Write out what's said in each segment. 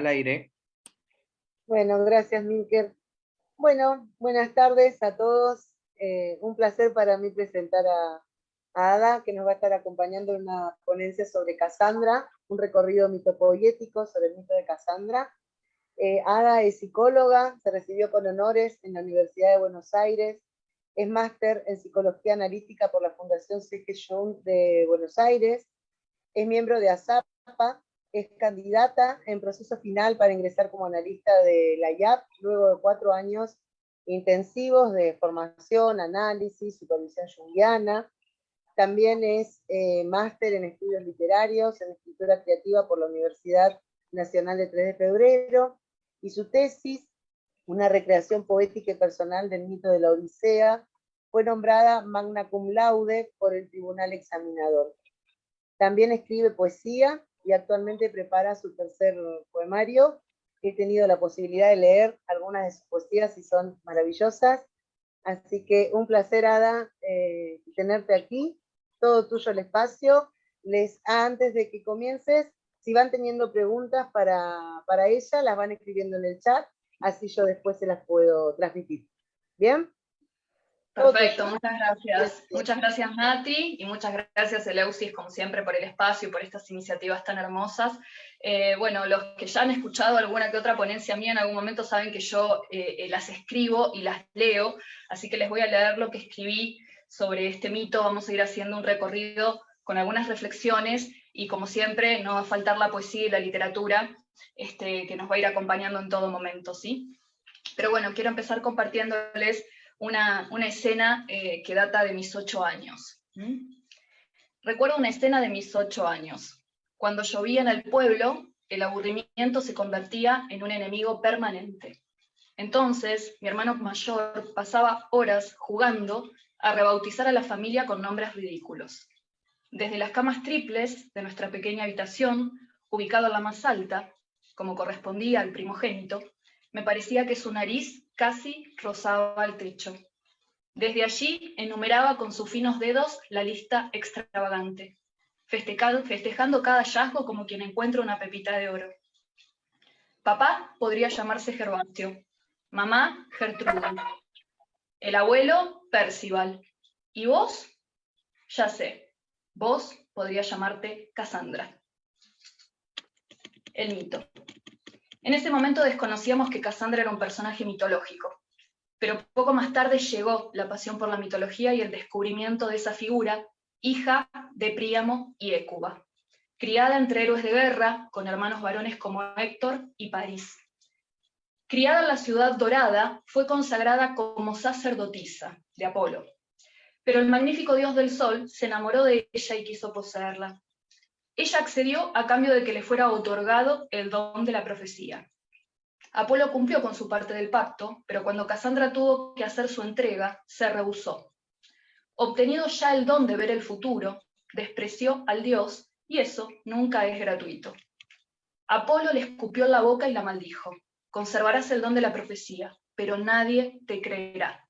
al aire. Bueno, gracias, Milker. Bueno, buenas tardes a todos. Un placer para mí presentar a Ada, que nos va a estar acompañando en una ponencia sobre Casandra, un recorrido mitopoético sobre el mito de Casandra. Ada es psicóloga, se recibió con honores en la Universidad de Buenos Aires, es máster en psicología analítica por la Fundación C.G. Jung de Buenos Aires, es miembro de ASAPA, es candidata en proceso final para ingresar como analista de la IAP, luego de 4 años intensivos de formación, análisis, supervisión junguiana. También es máster en estudios literarios, en escritura creativa por la Universidad Nacional de 3 de Febrero, y su tesis, una recreación poética y personal del mito de la Odisea, fue nombrada magna cum laude por el Tribunal Examinador. También escribe poesía y actualmente prepara su tercer poemario. He tenido la posibilidad de leer algunas de sus poesías y son maravillosas. Así que un placer, Ada, tenerte aquí. Todo tuyo el espacio. Antes de que comiences, si van teniendo preguntas para ella, las van escribiendo en el chat, así yo después se las puedo transmitir. ¿Bien? Perfecto, muchas gracias. Muchas gracias, Nati, y muchas gracias, Eleusis, como siempre, por el espacio y por estas iniciativas tan hermosas. Bueno, los que ya han escuchado alguna que otra ponencia mía en algún momento saben que yo las escribo y las leo, así que les voy a leer lo que escribí sobre este mito. Vamos a ir haciendo un recorrido con algunas reflexiones, y como siempre, no va a faltar la poesía y la literatura, que nos va a ir acompañando en todo momento, ¿sí? Pero bueno, quiero empezar compartiéndoles una escena que data de mis 8 años. Recuerdo una escena de mis 8 años. Cuando llovía en el pueblo, el aburrimiento se convertía en un enemigo permanente. Entonces, mi hermano mayor pasaba horas jugando a rebautizar a la familia con nombres ridículos. Desde las camas triples de nuestra pequeña habitación, ubicada en la más alta, como correspondía al primogénito, me parecía que su nariz casi rozaba el techo. Desde allí enumeraba con sus finos dedos la lista extravagante, festejando cada hallazgo como quien encuentra una pepita de oro. Papá podría llamarse Gervasio, mamá Gertrude, el abuelo Percival, y vos, ya sé, vos podrías llamarte Casandra. El mito. En ese momento desconocíamos que Casandra era un personaje mitológico, pero poco más tarde llegó la pasión por la mitología y el descubrimiento de esa figura, hija de Príamo y Hécuba, criada entre héroes de guerra, con hermanos varones como Héctor y París. Criada en la ciudad dorada, fue consagrada como sacerdotisa de Apolo, pero el magnífico dios del sol se enamoró de ella y quiso poseerla. Ella accedió a cambio de que le fuera otorgado el don de la profecía. Apolo cumplió con su parte del pacto, pero cuando Casandra tuvo que hacer su entrega, se rehusó. Obtenido ya el don de ver el futuro, despreció al dios, y eso nunca es gratuito. Apolo le escupió en la boca y la maldijo. Conservarás el don de la profecía, pero nadie te creerá.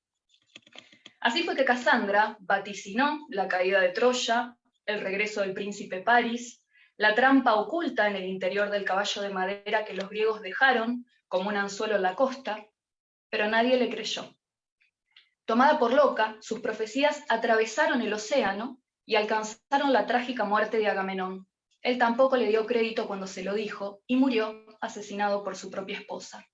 Así fue que Casandra vaticinó la caída de Troya, el regreso del príncipe París, la trampa oculta en el interior del caballo de madera que los griegos dejaron como un anzuelo en la costa, pero nadie le creyó. Tomada por loca, sus profecías atravesaron el océano y alcanzaron la trágica muerte de Agamenón. Él tampoco le dio crédito cuando se lo dijo y murió asesinado por su propia esposa.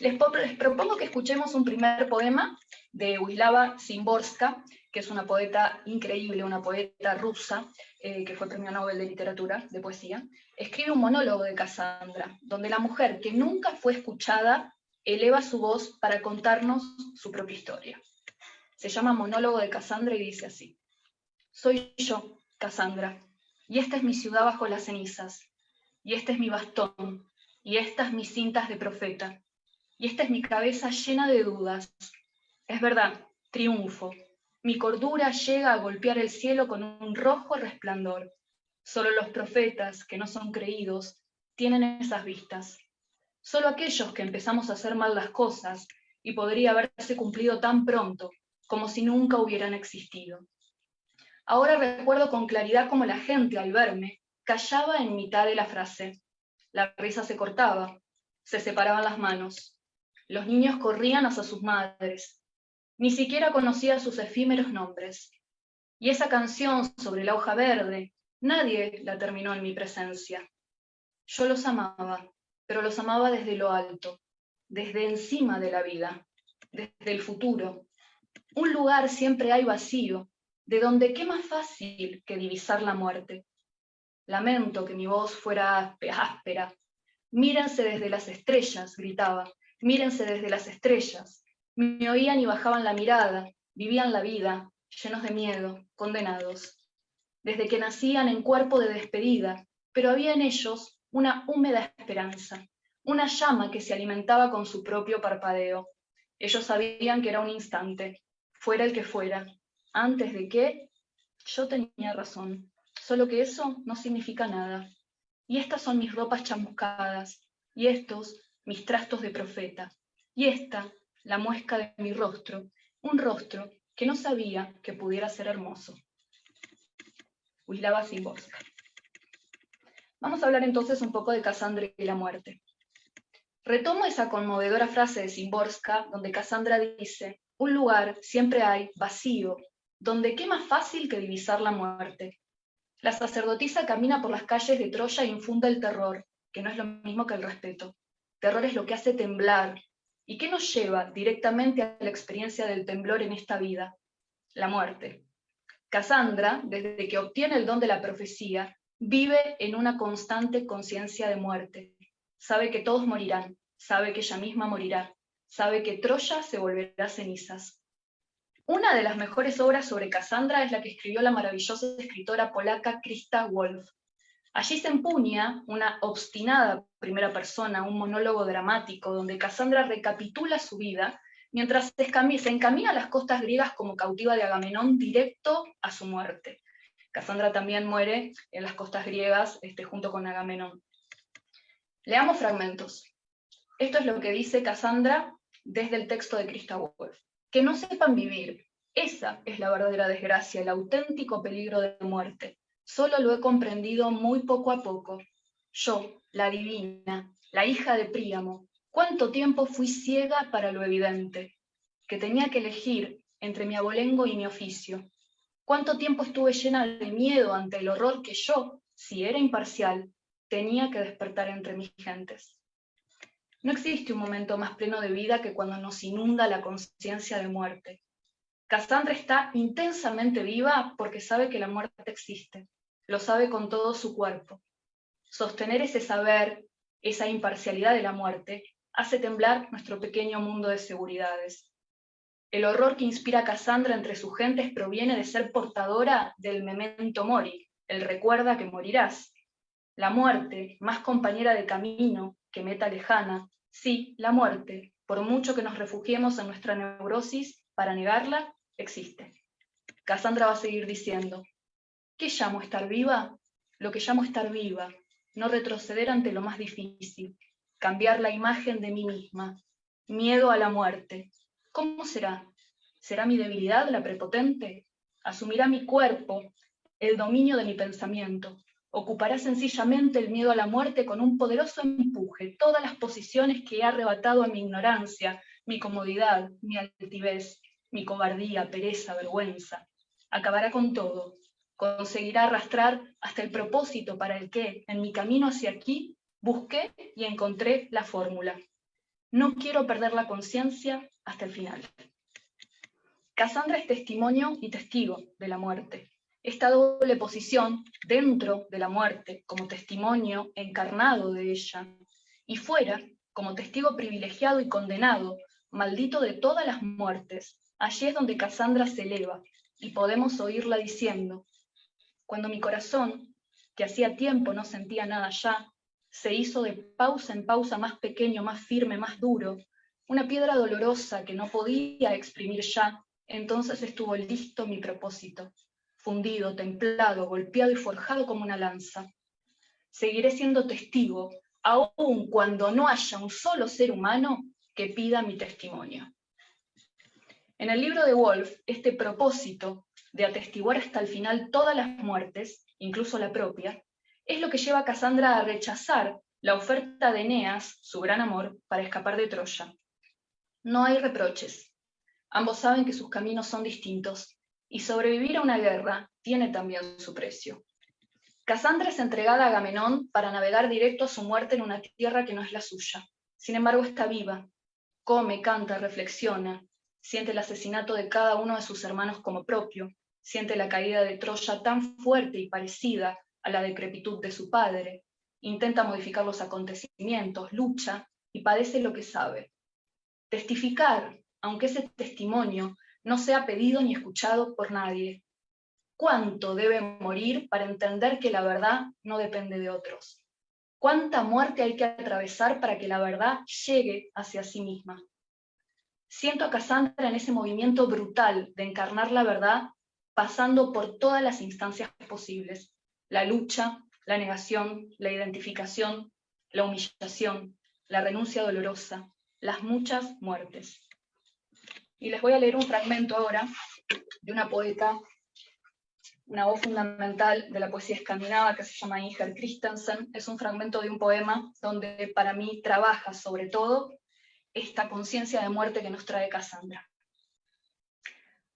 Les propongo que escuchemos un primer poema de Wisława Szymborska, que es una poeta increíble, una poeta rusa, que fue premio Nobel de Literatura, de Poesía. Escribe un monólogo de Casandra, donde la mujer que nunca fue escuchada eleva su voz para contarnos su propia historia. Se llama Monólogo de Casandra y dice así: soy yo, Casandra, y esta es mi ciudad bajo las cenizas, y este es mi bastón, y estas mis cintas de profeta, y esta es mi cabeza llena de dudas. Es verdad, triunfo. Mi cordura llega a golpear el cielo con un rojo resplandor. Solo los profetas, que no son creídos, tienen esas vistas. Solo aquellos que empezamos a hacer mal las cosas, y podría haberse cumplido tan pronto, como si nunca hubieran existido. Ahora recuerdo con claridad cómo la gente, al verme, callaba en mitad de la frase. La risa se cortaba, se separaban las manos. Los niños corrían hacia sus madres. Ni siquiera conocía sus efímeros nombres. Y esa canción sobre la hoja verde, nadie la terminó en mi presencia. Yo los amaba, pero los amaba desde lo alto, desde encima de la vida, desde el futuro. Un lugar siempre hay vacío, de donde qué más fácil que divisar la muerte. Lamento que mi voz fuera áspera. Mírense desde las estrellas, gritaba, mírense desde las estrellas. Me oían y bajaban la mirada, vivían la vida, llenos de miedo, condenados. Desde que nacían en cuerpo de despedida, pero había en ellos una húmeda esperanza, una llama que se alimentaba con su propio parpadeo. Ellos sabían que era un instante, fuera el que fuera, antes de que yo tenía razón, solo que eso no significa nada. Y estas son mis ropas chamuscadas, y estos mis trastos de profeta, y esta la muesca de mi rostro, un rostro que no sabía que pudiera ser hermoso. Wisława Szymborska. Vamos a hablar entonces un poco de Casandra y la muerte. Retomo esa conmovedora frase de Szymborska, donde Casandra dice: un lugar siempre hay vacío, donde qué más fácil que divisar la muerte. La sacerdotisa camina por las calles de Troya e infunde el terror, que no es lo mismo que el respeto. Terror es lo que hace temblar. ¿Y qué nos lleva directamente a la experiencia del temblor en esta vida? La muerte. Casandra, desde que obtiene el don de la profecía, vive en una constante conciencia de muerte. Sabe que todos morirán, sabe que ella misma morirá, sabe que Troya se volverá cenizas. Una de las mejores obras sobre Casandra es la que escribió la maravillosa escritora polaca Krysta Wolf. Allí se empuña una obstinada primera persona, un monólogo dramático, donde Casandra recapitula su vida mientras se encamina a las costas griegas como cautiva de Agamenón directo a su muerte. Casandra también muere en las costas griegas junto con Agamenón. Leamos fragmentos. Esto es lo que dice Casandra desde el texto de Krysta Wolf. Que no sepan vivir, esa es la verdadera desgracia, el auténtico peligro de muerte. Solo lo he comprendido muy poco a poco. Yo, la divina, la hija de Príamo, ¿cuánto tiempo fui ciega para lo evidente? Que tenía que elegir entre mi abolengo y mi oficio. ¿Cuánto tiempo estuve llena de miedo ante el horror que yo, si era imparcial, tenía que despertar entre mis gentes? No existe un momento más pleno de vida que cuando nos inunda la conciencia de muerte. Casandra está intensamente viva porque sabe que la muerte existe, lo sabe con todo su cuerpo. Sostener ese saber, esa imparcialidad de la muerte, hace temblar nuestro pequeño mundo de seguridades. El horror que inspira Casandra entre sus gentes proviene de ser portadora del memento mori, el recuerda que morirás. La muerte, más compañera de camino que meta lejana, sí, la muerte, por mucho que nos refugiemos en nuestra neurosis para negarla, existe. Casandra va a seguir diciendo: ¿qué llamo estar viva? Lo que llamo estar viva, no retroceder ante lo más difícil, cambiar la imagen de mí misma, miedo a la muerte. ¿Cómo será? ¿Será mi debilidad la prepotente? ¿Asumirá mi cuerpo el dominio de mi pensamiento? Ocupará sencillamente el miedo a la muerte con un poderoso empuje todas las posiciones que he arrebatado a mi ignorancia, mi comodidad, mi altivez, mi cobardía, pereza, vergüenza. Acabará con todo. Conseguirá arrastrar hasta el propósito para el que, en mi camino hacia aquí, busqué y encontré la fórmula. No quiero perder la conciencia hasta el final. Casandra es testimonio y testigo de la muerte. Esta doble posición, dentro de la muerte, como testimonio encarnado de ella, y fuera, como testigo privilegiado y condenado, maldito de todas las muertes, allí es donde Casandra se eleva, y podemos oírla diciendo: cuando mi corazón, que hacía tiempo no sentía nada ya, se hizo de pausa en pausa más pequeño, más firme, más duro, una piedra dolorosa que no podía exprimir ya, entonces estuvo listo mi propósito, fundido, templado, golpeado y forjado como una lanza. Seguiré siendo testigo, aun cuando no haya un solo ser humano que pida mi testimonio. En el libro de Wolf, este propósito de atestiguar hasta el final todas las muertes, incluso la propia, es lo que lleva a Casandra a rechazar la oferta de Eneas, su gran amor, para escapar de Troya. No hay reproches. Ambos saben que sus caminos son distintos, y sobrevivir a una guerra tiene también su precio. Casandra es entregada a Agamenón para navegar directo a su muerte en una tierra que no es la suya. Sin embargo, está viva. Come, canta, reflexiona. Siente el asesinato de cada uno de sus hermanos como propio. Siente la caída de Troya tan fuerte y parecida a la decrepitud de su padre. Intenta modificar los acontecimientos, lucha y padece lo que sabe. Testificar, aunque ese testimonio no sea pedido ni escuchado por nadie. ¿Cuánto debe morir para entender que la verdad no depende de otros? ¿Cuánta muerte hay que atravesar para que la verdad llegue hacia sí misma? Siento a Casandra en ese movimiento brutal de encarnar la verdad, pasando por todas las instancias posibles: la lucha, la negación, la identificación, la humillación, la renuncia dolorosa, las muchas muertes. Y les voy a leer un fragmento ahora de una poeta, una voz fundamental de la poesía escandinava que se llama Inger Christensen. Es un fragmento de un poema donde para mí trabaja sobre todo esta conciencia de muerte que nos trae Casandra.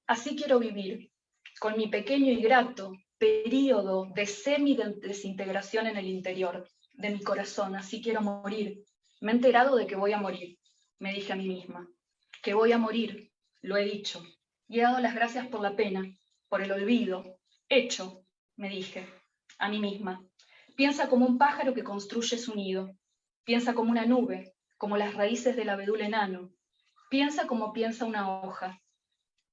Así quiero vivir, con mi pequeño y grato período de semi-desintegración en el interior de mi corazón. Así quiero morir. Me he enterado de que voy a morir, me dije a mí misma. Que voy a morir, lo he dicho. Y he dado las gracias por la pena, por el olvido. Hecho, me dije, a mí misma. Piensa como un pájaro que construye su nido. Piensa como una nube, como las raíces del abedul enano. Piensa como piensa una hoja.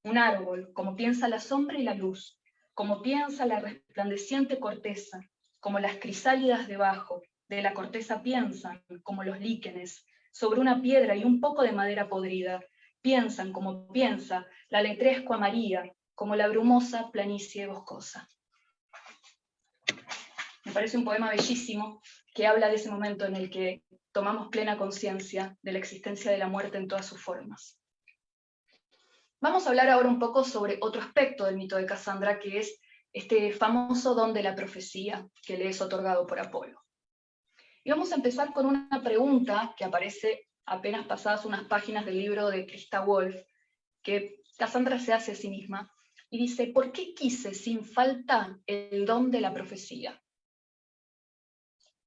Un árbol, como piensa la sombra y la luz. Como piensa la resplandeciente corteza. Como las crisálidas debajo de la corteza piensan, como los líquenes, sobre una piedra y un poco de madera podrida. Piensan como piensa la letrescua María, como la brumosa planicie boscosa. Me parece un poema bellísimo que habla de ese momento en el que tomamos plena conciencia de la existencia de la muerte en todas sus formas. Vamos a hablar ahora un poco sobre otro aspecto del mito de Casandra, que es este famoso don de la profecía que le es otorgado por Apolo. Y vamos a empezar con una pregunta que aparece apenas pasadas unas páginas del libro de Christa Wolf, que Casandra se hace a sí misma, y dice: ¿por qué quise sin falta el don de la profecía?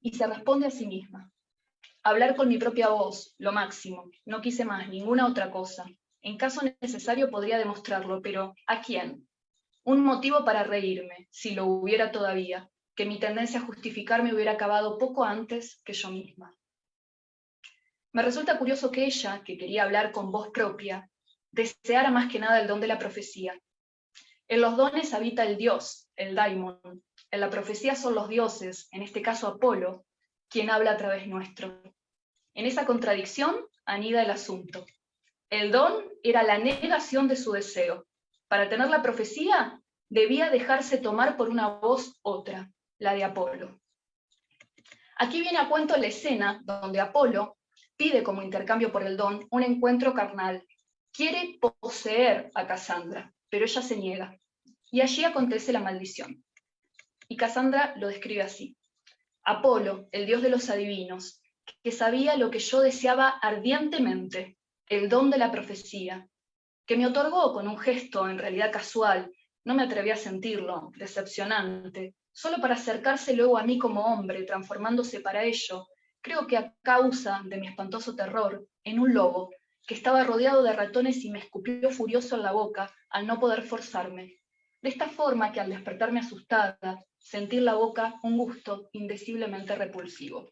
Y se responde a sí misma: hablar con mi propia voz, lo máximo, no quise más, ninguna otra cosa. En caso necesario podría demostrarlo, pero ¿a quién? Un motivo para reírme, si lo hubiera todavía, que mi tendencia a justificarme hubiera acabado poco antes que yo misma. Me resulta curioso que ella, que quería hablar con voz propia, deseara más que nada el don de la profecía. En los dones habita el dios, el daimon. En la profecía son los dioses, en este caso Apolo, quien habla a través nuestro. En esa contradicción anida el asunto. El don era la negación de su deseo. Para tener la profecía, debía dejarse tomar por una voz otra, la de Apolo. Aquí viene a cuento la escena donde Apolo pide como intercambio por el don un encuentro carnal. Quiere poseer a Casandra, pero ella se niega. Y allí acontece la maldición. Y Casandra lo describe así: Apolo, el dios de los adivinos, que sabía lo que yo deseaba ardientemente, el don de la profecía, que me otorgó con un gesto en realidad casual, no me atreví a sentirlo, decepcionante, solo para acercarse luego a mí como hombre, transformándose para ello, creo que a causa de mi espantoso terror, en un lobo, que estaba rodeado de ratones y me escupió furioso en la boca al no poder forzarme. De esta forma que al despertarme asustada, sentí en la boca un gusto indeciblemente repulsivo.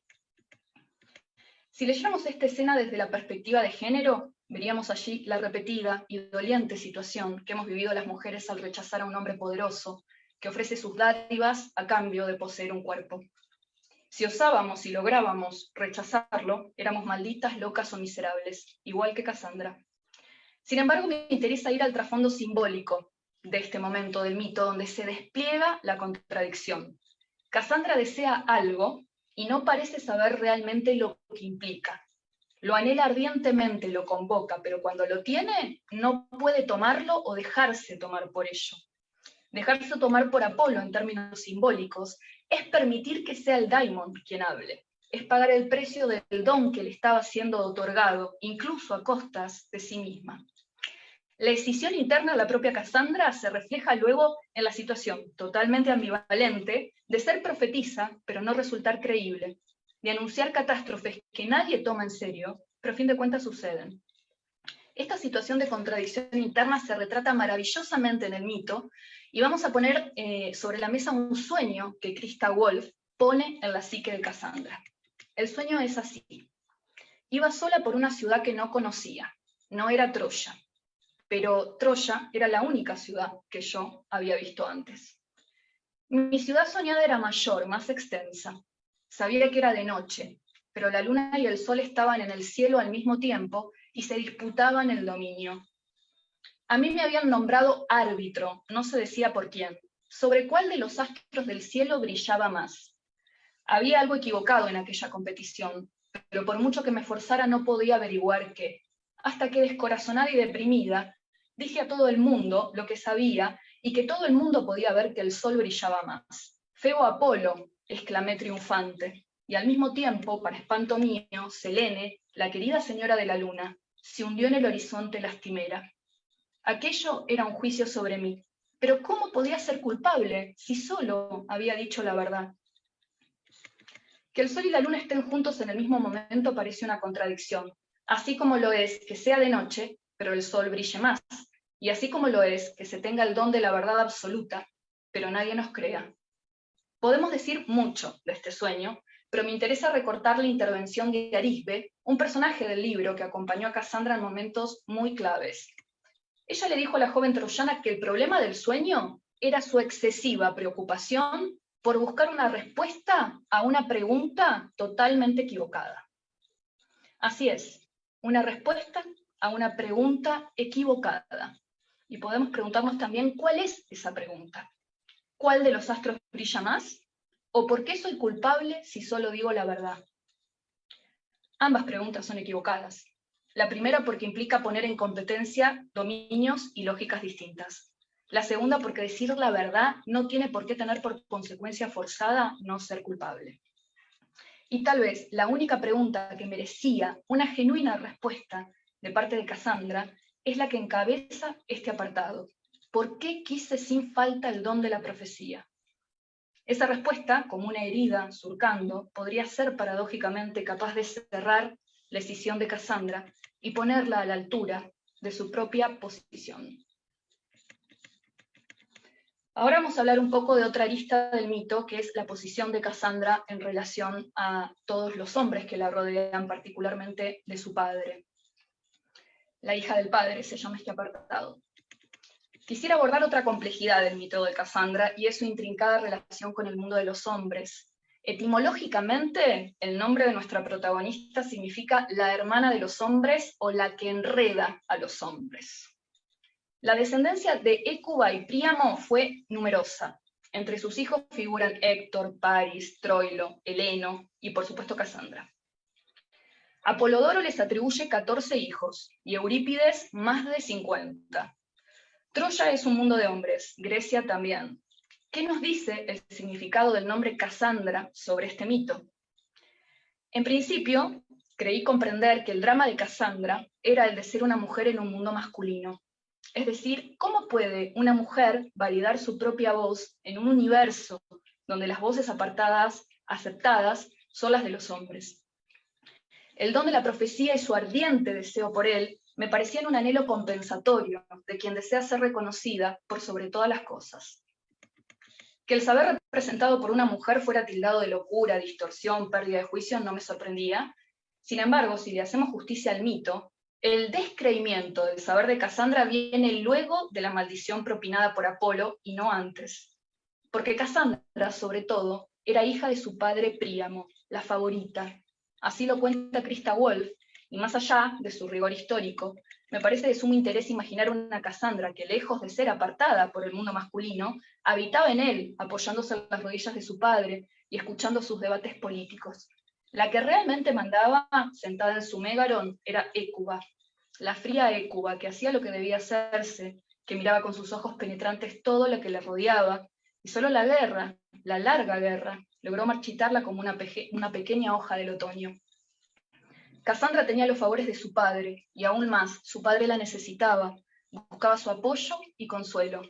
Si leyéramos esta escena desde la perspectiva de género, veríamos allí la repetida y doliente situación que hemos vivido las mujeres al rechazar a un hombre poderoso, que ofrece sus dádivas a cambio de poseer un cuerpo. Si osábamos y lográbamos rechazarlo, éramos malditas, locas o miserables, igual que Casandra. Sin embargo, me interesa ir al trasfondo simbólico de este momento del mito, donde se despliega la contradicción. Casandra desea algo y no parece saber realmente lo que implica. Lo anhela ardientemente, lo convoca, pero cuando lo tiene, no puede tomarlo o dejarse tomar por ello. Dejarse tomar por Apolo en términos simbólicos es permitir que sea el daimon quien hable. es pagar el precio del don que le estaba siendo otorgado, incluso a costas de sí misma. La decisión interna de la propia Casandra se refleja luego en la situación totalmente ambivalente de ser profetisa, pero no resultar creíble, de anunciar catástrofes que nadie toma en serio, pero a fin de cuentas suceden. Esta situación de contradicción interna se retrata maravillosamente en el mito, y vamos a poner sobre la mesa un sueño que Christa Wolf pone en la psique de Casandra. El sueño es así. Iba sola por una ciudad que no conocía, no era Troya, pero Troya era la única ciudad que yo había visto antes. Mi ciudad soñada era mayor, más extensa. Sabía que era de noche, pero la luna y el sol estaban en el cielo al mismo tiempo y se disputaban el dominio. A mí me habían nombrado árbitro, no se decía por quién, sobre cuál de los astros del cielo brillaba más. Había algo equivocado en aquella competición, pero por mucho que me esforzara no podía averiguar qué, hasta que descorazonada y deprimida, dije a todo el mundo lo que sabía y que todo el mundo podía ver que el sol brillaba más. «Febo Apolo», exclamé triunfante, y al mismo tiempo, para espanto mío, Selene, la querida señora de la luna, se hundió en el horizonte lastimera. Aquello era un juicio sobre mí, pero ¿cómo podía ser culpable si solo había dicho la verdad? Que el sol y la luna estén juntos en el mismo momento parece una contradicción, así como lo es que sea de noche, pero el sol brille más, y así como lo es que se tenga el don de la verdad absoluta, pero nadie nos crea. Podemos decir mucho de este sueño, pero me interesa recortar la intervención de Arisbe, un personaje del libro que acompañó a Casandra en momentos muy claves. Ella le dijo a la joven troyana que el problema del sueño era su excesiva preocupación por buscar una respuesta a una pregunta totalmente equivocada. Así es, una respuesta a una pregunta equivocada. Y podemos preguntarnos también cuál es esa pregunta. ¿Cuál de los astros brilla más? ¿O por qué soy culpable si solo digo la verdad? Ambas preguntas son equivocadas. La primera porque implica poner en competencia dominios y lógicas distintas. La segunda porque decir la verdad no tiene por qué tener por consecuencia forzada no ser culpable. Y tal vez la única pregunta que merecía una genuina respuesta de parte de Casandra es la que encabeza este apartado. ¿Por qué quise sin falta el don de la profecía? Esa respuesta, como una herida surcando, podría ser paradójicamente capaz de cerrar la escisión de Casandra y ponerla a la altura de su propia posición. Ahora vamos a hablar un poco de otra arista del mito, que es la posición de Casandra en relación a todos los hombres que la rodean, particularmente de su padre. La hija del padre se llama este apartado. Quisiera abordar otra complejidad del mito de Casandra, y es su intrincada relación con el mundo de los hombres. Etimológicamente, el nombre de nuestra protagonista significa la hermana de los hombres o la que enreda a los hombres. La descendencia de Hécuba y Príamo fue numerosa. Entre sus hijos figuran Héctor, Paris, Troilo, Heleno y por supuesto Casandra. Apolodoro les atribuye 14 hijos y Eurípides más de 50. Troya es un mundo de hombres, Grecia también. ¿Qué nos dice el significado del nombre Casandra sobre este mito? En principio, creí comprender que el drama de Casandra era el de ser una mujer en un mundo masculino. Es decir, ¿cómo puede una mujer validar su propia voz en un universo donde las voces apartadas, aceptadas, son las de los hombres? El don de la profecía y su ardiente deseo por él me parecían un anhelo compensatorio de quien desea ser reconocida por sobre todas las cosas. Que el saber representado por una mujer fuera tildado de locura, distorsión, pérdida de juicio no me sorprendía. Sin embargo, si le hacemos justicia al mito, el descreimiento del saber de Casandra viene luego de la maldición propinada por Apolo y no antes. Porque Casandra, sobre todo, era hija de su padre Príamo, la favorita. Así lo cuenta Christa Wolf, y más allá de su rigor histórico, me parece de sumo interés imaginar una Casandra que, lejos de ser apartada por el mundo masculino, habitaba en él, apoyándose en las rodillas de su padre y escuchando sus debates políticos. La que realmente mandaba, sentada en su mégaron, era Hécuba, la fría Hécuba, que hacía lo que debía hacerse, que miraba con sus ojos penetrantes todo lo que le rodeaba, y solo la guerra, la larga guerra, logró marchitarla como una pequeña hoja del otoño. Cassandra tenía los favores de su padre, y aún más, su padre la necesitaba, buscaba su apoyo y consuelo.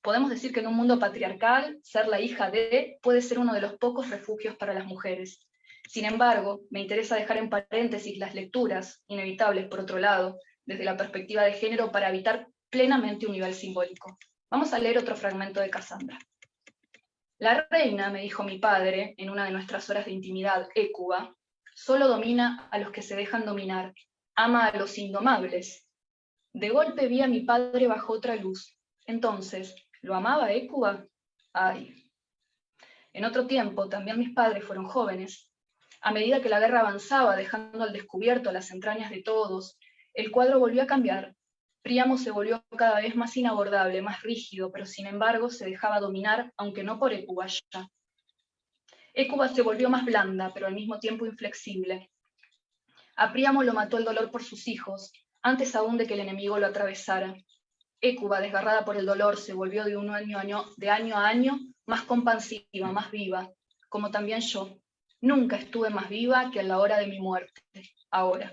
Podemos decir que en un mundo patriarcal, ser la hija de puede ser uno de los pocos refugios para las mujeres. Sin embargo, me interesa dejar en paréntesis las lecturas, inevitables por otro lado, desde la perspectiva de género para habitar plenamente un nivel simbólico. Vamos a leer otro fragmento de Cassandra. La reina, me dijo mi padre, en una de nuestras horas de intimidad écuba, solo domina a los que se dejan dominar, ama a los indomables. De golpe vi a mi padre bajo otra luz. Entonces, ¿lo amaba écuba? Ay. En otro tiempo, también mis padres fueron jóvenes. A medida que la guerra avanzaba, dejando al descubierto las entrañas de todos, el cuadro volvió a cambiar. Príamo se volvió cada vez más inabordable, más rígido, pero sin embargo se dejaba dominar, aunque no por Écuba ya. Écuba se volvió más blanda, pero al mismo tiempo inflexible. A Príamo lo mató el dolor por sus hijos, antes aún de que el enemigo lo atravesara. Écuba, desgarrada por el dolor, se volvió de año a año más compasiva, más viva, como también yo. Nunca estuve más viva que a la hora de mi muerte, ahora.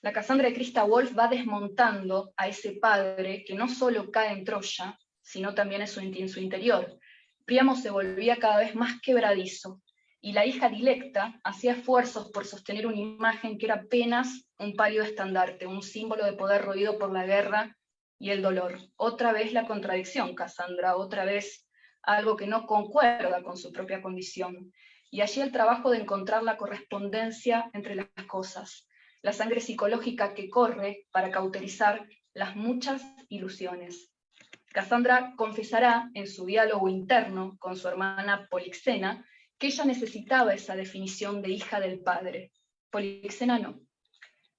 La Cassandra de Christa Wolf va desmontando a ese padre que no solo cae en Troya, sino también en su interior. Príamo se volvía cada vez más quebradizo, y la hija dilecta hacía esfuerzos por sostener una imagen que era apenas un pálido estandarte, un símbolo de poder roído por la guerra y el dolor. Otra vez la contradicción, Cassandra, otra vez algo que no concuerda con su propia condición. Y allí el trabajo de encontrar la correspondencia entre las cosas, la sangre psicológica que corre para cauterizar las muchas ilusiones. Cassandra confesará en su diálogo interno con su hermana Polixena que ella necesitaba esa definición de hija del padre. Polixena no.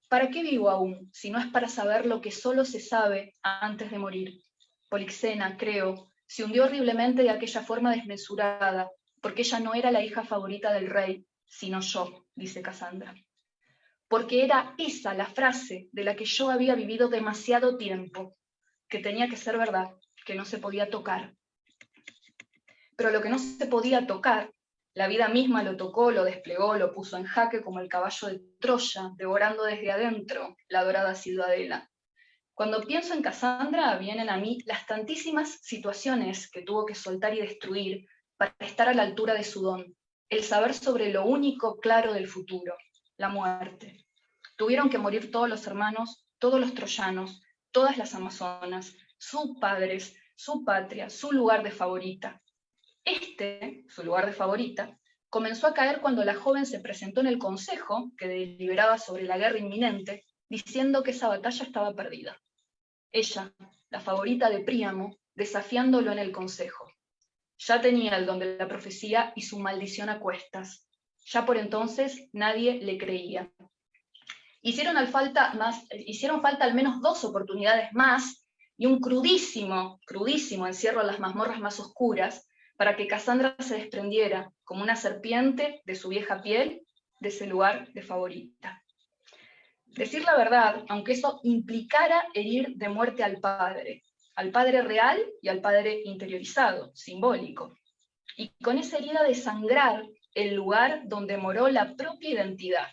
¿Para qué vivo aún, si no es para saber lo que solo se sabe antes de morir? Polixena, creo, se hundió horriblemente de aquella forma desmesurada, porque ella no era la hija favorita del rey, sino yo, dice Cassandra. Porque era esa la frase de la que yo había vivido demasiado tiempo, que tenía que ser verdad, que no se podía tocar. Pero lo que no se podía tocar, la vida misma lo tocó, lo desplegó, lo puso en jaque como el caballo de Troya, devorando desde adentro la dorada ciudadela. Cuando pienso en Cassandra, vienen a mí las tantísimas situaciones que tuvo que soltar y destruir para estar a la altura de su don, el saber sobre lo único claro del futuro, la muerte. Tuvieron que morir todos los hermanos, todos los troyanos, todas las amazonas, sus padres, su patria, su lugar de favorita. Su lugar de favorita, comenzó a caer cuando la joven se presentó en el consejo que deliberaba sobre la guerra inminente, diciendo que esa batalla estaba perdida. Ella, la favorita de Príamo, desafiándolo en el consejo. Ya tenía el don de la profecía y su maldición a cuestas. Ya por entonces nadie le creía. Hicieron falta al menos 2 oportunidades más y un crudísimo encierro en las mazmorras más oscuras para que Cassandra se desprendiera como una serpiente de su vieja piel de ese lugar de favorita. Decir la verdad, aunque eso implicara herir de muerte al padre real y al padre interiorizado, simbólico, y con esa herida desangrar el lugar donde moró la propia identidad.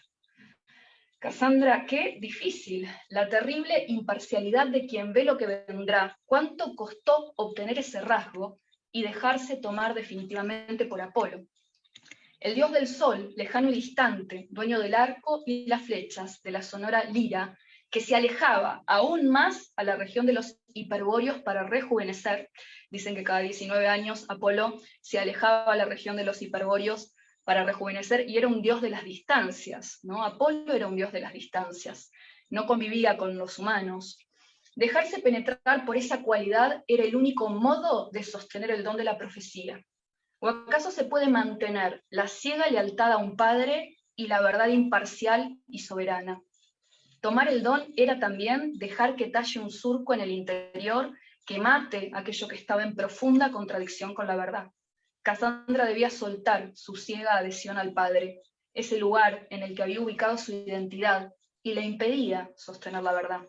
Cassandra, qué difícil, la terrible imparcialidad de quien ve lo que vendrá, cuánto costó obtener ese rasgo y dejarse tomar definitivamente por Apolo. El dios del sol, lejano y distante, dueño del arco y las flechas, de la sonora lira, que se alejaba aún más a la región de los hiperbóreos para rejuvenecer. Dicen que cada 19 años Apolo se alejaba a la región de los hiperbóreos para rejuvenecer y era un dios de las distancias, ¿no? Apolo era un dios de las distancias, no convivía con los humanos. Dejarse penetrar por esa cualidad era el único modo de sostener el don de la profecía. ¿O acaso se puede mantener la ciega lealtad a un padre y la verdad imparcial y soberana? Tomar el don era también dejar que talle un surco en el interior que mate aquello que estaba en profunda contradicción con la verdad. Cassandra debía soltar su ciega adhesión al padre, ese lugar en el que había ubicado su identidad y le impedía sostener la verdad.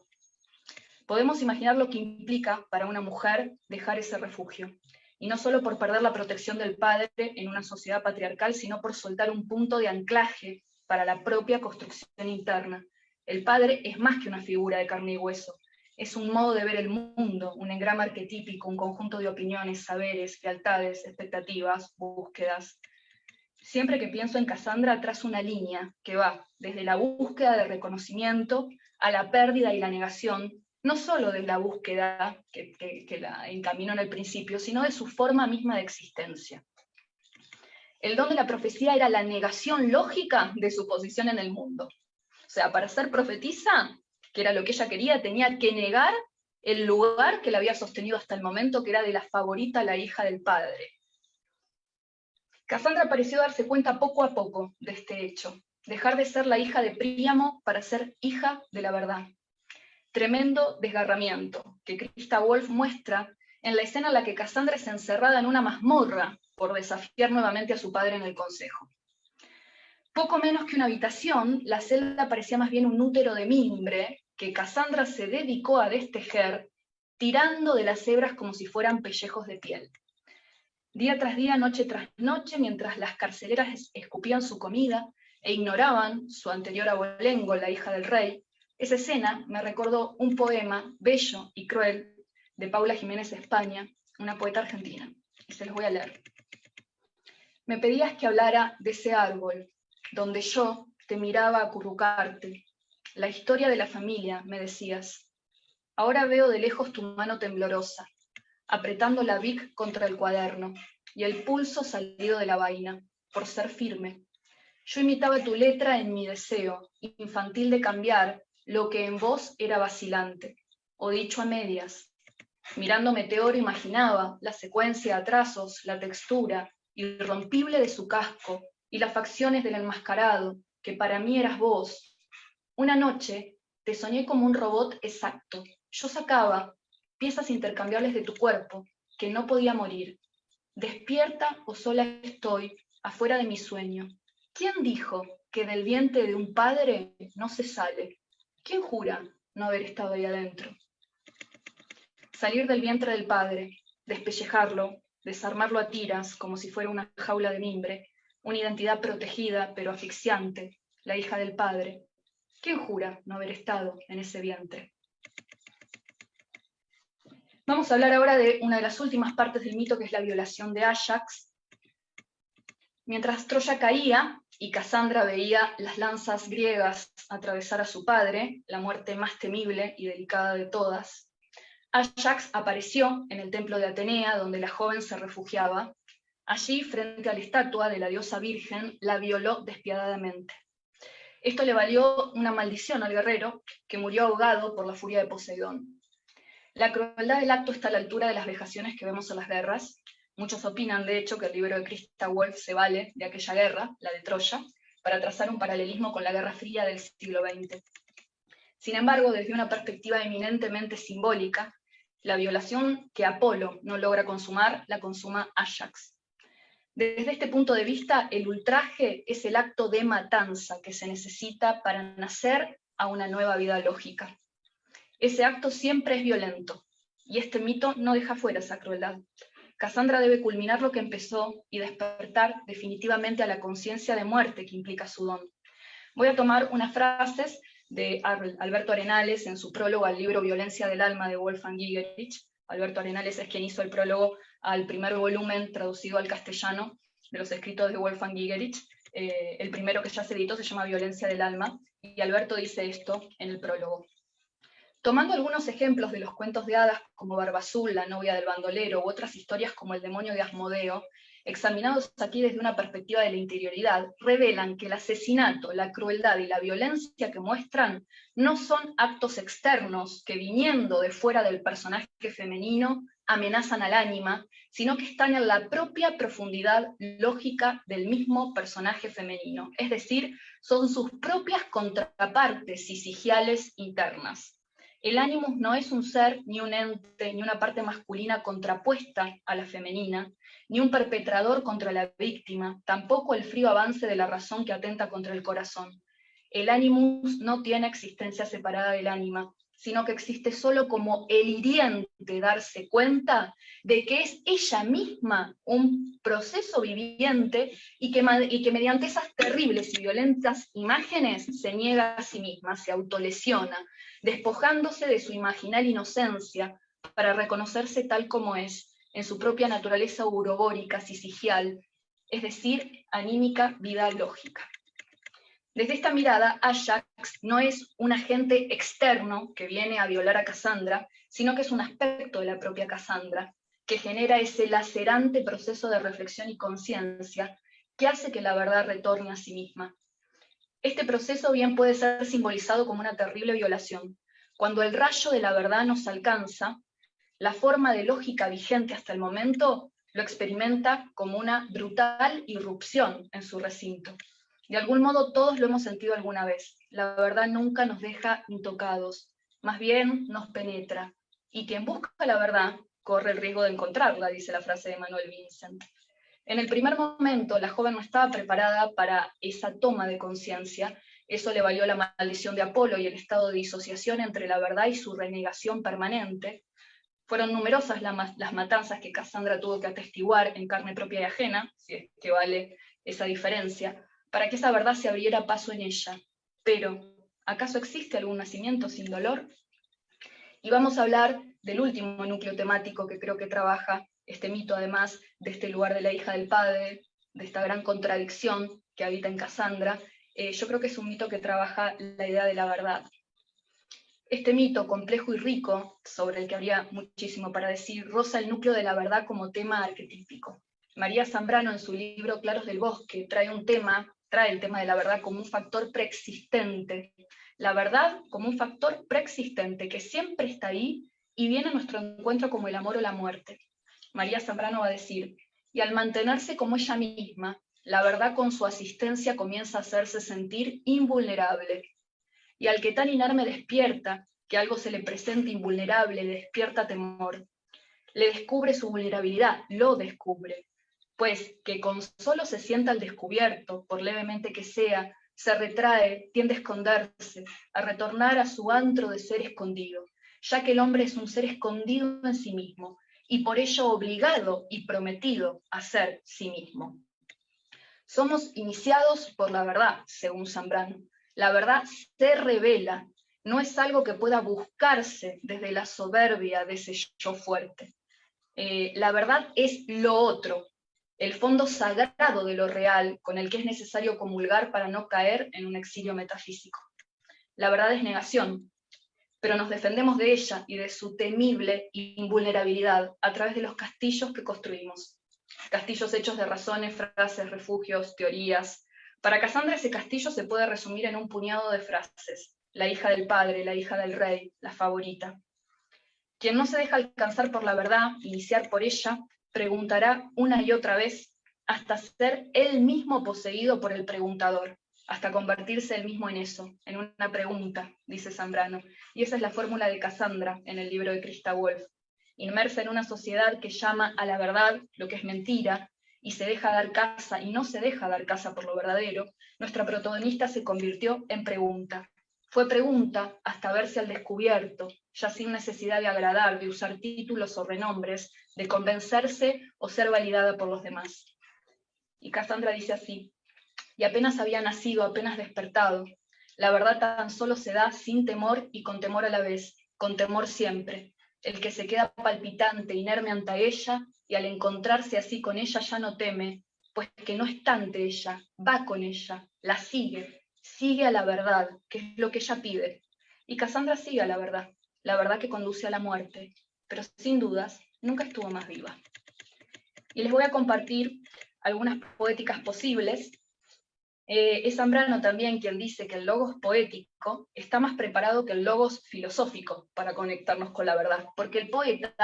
Podemos imaginar lo que implica para una mujer dejar ese refugio. y no solo por perder la protección del padre en una sociedad patriarcal, sino por soltar un punto de anclaje para la propia construcción interna. El padre es más que una figura de carne y hueso, es un modo de ver el mundo, un engrama arquetípico, un conjunto de opiniones, saberes, lealtades, expectativas, búsquedas. Siempre que pienso en Cassandra, trazo una línea que va desde la búsqueda de reconocimiento a la pérdida y la negación, no solo de la búsqueda que la encaminó en el principio, sino de su forma misma de existencia. El don de la profecía era la negación lógica de su posición en el mundo. O sea, para ser profetisa, que era lo que ella quería, tenía que negar el lugar que la había sostenido hasta el momento, que era de la favorita, la hija del padre. Cassandra pareció darse cuenta poco a poco de este hecho, dejar de ser la hija de Príamo para ser hija de la verdad. Tremendo desgarramiento que Christa Wolf muestra en la escena en la que Cassandra es encerrada en una mazmorra por desafiar nuevamente a su padre en el consejo. Poco menos que una habitación, la celda parecía más bien un útero de mimbre que Cassandra se dedicó a destejer, tirando de las hebras como si fueran pellejos de piel. Día tras día, noche tras noche, mientras las carceleras escupían su comida e ignoraban su anterior abolengo, la hija del rey, esa escena me recordó un poema bello y cruel de Paula Jiménez España, una poeta argentina, y se los voy a leer. Me pedías que hablara de ese árbol, donde yo te miraba acurrucarte. La historia de la familia, me decías. Ahora veo de lejos tu mano temblorosa, apretando la bic contra el cuaderno, y el pulso salido de la vaina, por ser firme. Yo imitaba tu letra en mi deseo infantil de cambiar lo que en vos era vacilante, o dicho a medias. Mirando Meteoro imaginaba la secuencia de trazos, la textura irrompible de su casco y las facciones del enmascarado, que para mí eras vos. Una noche te soñé como un robot exacto. Yo sacaba piezas intercambiables de tu cuerpo, que no podía morir. Despierta o sola estoy, afuera de mi sueño. ¿Quién dijo que del vientre de un padre no se sale? ¿Quién jura no haber estado ahí adentro? Salir del vientre del padre, despellejarlo, desarmarlo a tiras como si fuera una jaula de mimbre, una identidad protegida pero asfixiante, la hija del padre. ¿Quién jura no haber estado en ese vientre? Vamos a hablar ahora de una de las últimas partes del mito, que es la violación de Áyax. Mientras Troya caía y Cassandra veía las lanzas griegas atravesar a su padre, la muerte más temible y delicada de todas, Áyax apareció en el templo de Atenea, donde la joven se refugiaba. Allí, frente a la estatua de la diosa virgen, la violó despiadadamente. Esto le valió una maldición al guerrero, que murió ahogado por la furia de Poseidón. La crueldad del acto está a la altura de las vejaciones que vemos en las guerras. Muchos opinan, de hecho, que el libro de Christa Wolf se vale de aquella guerra, la de Troya, para trazar un paralelismo con la Guerra Fría del siglo XX. Sin embargo, desde una perspectiva eminentemente simbólica, la violación que Apolo no logra consumar, la consuma Áyax. Desde este punto de vista, el ultraje es el acto de matanza que se necesita para nacer a una nueva vida lógica. Ese acto siempre es violento, y este mito no deja fuera esa crueldad. Cassandra debe culminar lo que empezó y despertar definitivamente a la conciencia de muerte que implica su don. Voy a tomar unas frases de Alberto Arenales en su prólogo al libro Violencia del alma de Wolfgang Gigerich. Alberto Arenales es quien hizo el prólogo al primer volumen traducido al castellano de los escritos de Wolfgang Gigerich. El primero que ya se editó se llama Violencia del alma, y Alberto dice esto en el prólogo. Tomando algunos ejemplos de los cuentos de hadas como Barbazul, la novia del bandolero, u otras historias como El demonio de Asmodeo, examinados aquí desde una perspectiva de la interioridad, revelan que el asesinato, la crueldad y la violencia que muestran no son actos externos que, viniendo de fuera del personaje femenino, amenazan al ánima, sino que están en la propia profundidad lógica del mismo personaje femenino, es decir, son sus propias contrapartes sisigiales internas. El ánimus no es un ser, ni un ente, ni una parte masculina contrapuesta a la femenina, ni un perpetrador contra la víctima, tampoco el frío avance de la razón que atenta contra el corazón. El ánimus no tiene existencia separada del ánima, sino que existe solo como el hiriente darse cuenta de que es ella misma un proceso viviente y que mediante esas terribles y violentas imágenes se niega a sí misma, se autolesiona, despojándose de su imaginal inocencia para reconocerse tal como es, en su propia naturaleza urobórica, sisigial, es decir, anímica, vida lógica. Desde esta mirada, Ajax no es un agente externo que viene a violar a Cassandra, sino que es un aspecto de la propia Cassandra, que genera ese lacerante proceso de reflexión y conciencia que hace que la verdad retorne a sí misma. Este proceso bien puede ser simbolizado como una terrible violación. Cuando el rayo de la verdad nos alcanza, la forma de lógica vigente hasta el momento lo experimenta como una brutal irrupción en su recinto. De algún modo todos lo hemos sentido alguna vez. La verdad nunca nos deja intocados, más bien nos penetra. Y quien busca la verdad corre el riesgo de encontrarla, dice la frase de Manuel Vincent. En el primer momento la joven no estaba preparada para esa toma de conciencia. Eso le valió la maldición de Apolo y el estado de disociación entre la verdad y su renegación permanente. Fueron numerosas las matanzas que Cassandra tuvo que atestiguar en carne propia y ajena, si es que vale esa diferencia, para que esa verdad se abriera paso en ella. Pero, ¿acaso existe algún nacimiento sin dolor? Y vamos a hablar del último núcleo temático que creo que trabaja este mito, además de este lugar de la hija del padre, de esta gran contradicción que habita en Cassandra. Yo creo que es un mito que trabaja la idea de la verdad. Este mito complejo y rico, sobre el que habría muchísimo para decir, roza el núcleo de la verdad como tema arquetípico. María Zambrano, en su libro Claros del Bosque, trae el tema de la verdad como un factor preexistente. La verdad como un factor preexistente que siempre está ahí y viene a nuestro encuentro como el amor o la muerte. María Zambrano va a decir, y al mantenerse como ella misma, la verdad con su asistencia comienza a hacerse sentir invulnerable. Y al que tan inerme despierta, que algo se le presenta invulnerable, le despierta temor. Le descubre su vulnerabilidad, lo descubre. Pues que con solo se sienta al descubierto, por levemente que sea, se retrae, tiende a esconderse, a retornar a su antro de ser escondido, ya que el hombre es un ser escondido en sí mismo, y por ello obligado y prometido a ser sí mismo. Somos iniciados por la verdad, según Zambrano. La verdad se revela, no es algo que pueda buscarse desde la soberbia de ese yo fuerte. La verdad es lo otro, el fondo sagrado de lo real, con el que es necesario comulgar para no caer en un exilio metafísico. La verdad es negación, pero nos defendemos de ella y de su temible invulnerabilidad a través de los castillos que construimos. Castillos hechos de razones, frases, refugios, teorías. Para Cassandra ese castillo se puede resumir en un puñado de frases. La hija del padre, la hija del rey, la favorita. Quien no se deja alcanzar por la verdad, iniciar por ella, preguntará una y otra vez hasta ser él mismo poseído por el preguntador, hasta convertirse él mismo en eso, en una pregunta, dice Zambrano. Y esa es la fórmula de Cassandra en el libro de Christa Wolf. Inmersa en una sociedad que llama a la verdad lo que es mentira y se deja dar caza y no se deja dar caza por lo verdadero, nuestra protagonista se convirtió en pregunta. Fue pregunta hasta verse al descubierto, ya sin necesidad de agradar, de usar títulos o renombres, de convencerse o ser validada por los demás. Y Cassandra dice así, y apenas había nacido, apenas despertado, la verdad tan solo se da sin temor y con temor a la vez, con temor siempre. El que se queda palpitante, inerme ante ella, y al encontrarse así con ella ya no teme, pues que no está ante ella, va con ella, la sigue a la verdad, que es lo que ella pide. Y Cassandra sigue a la verdad que conduce a la muerte, pero sin dudas nunca estuvo más viva. Y les voy a compartir algunas poéticas posibles. Es Zambrano también quien dice que el logos poético está más preparado que el logos filosófico para conectarnos con la verdad, porque el poeta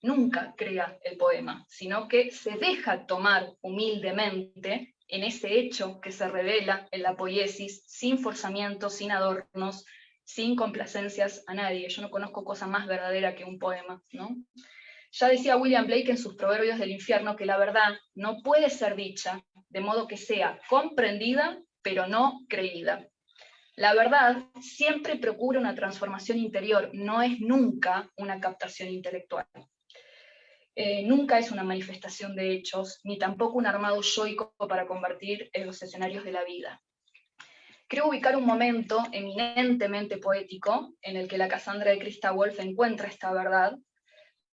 nunca crea el poema, sino que se deja tomar humildemente en ese hecho que se revela en la poiesis, sin forzamientos, sin adornos, sin complacencias a nadie. Yo no conozco cosa más verdadera que un poema, ¿no? Ya decía William Blake en sus Proverbios del Infierno que la verdad no puede ser dicha de modo que sea comprendida, pero no creída. La verdad siempre procura una transformación interior, no es nunca una captación intelectual. Nunca es una manifestación de hechos, ni tampoco un armado yoico para convertir en los escenarios de la vida. Creo ubicar un momento eminentemente poético en el que la Cassandra de Christa Wolf encuentra esta verdad,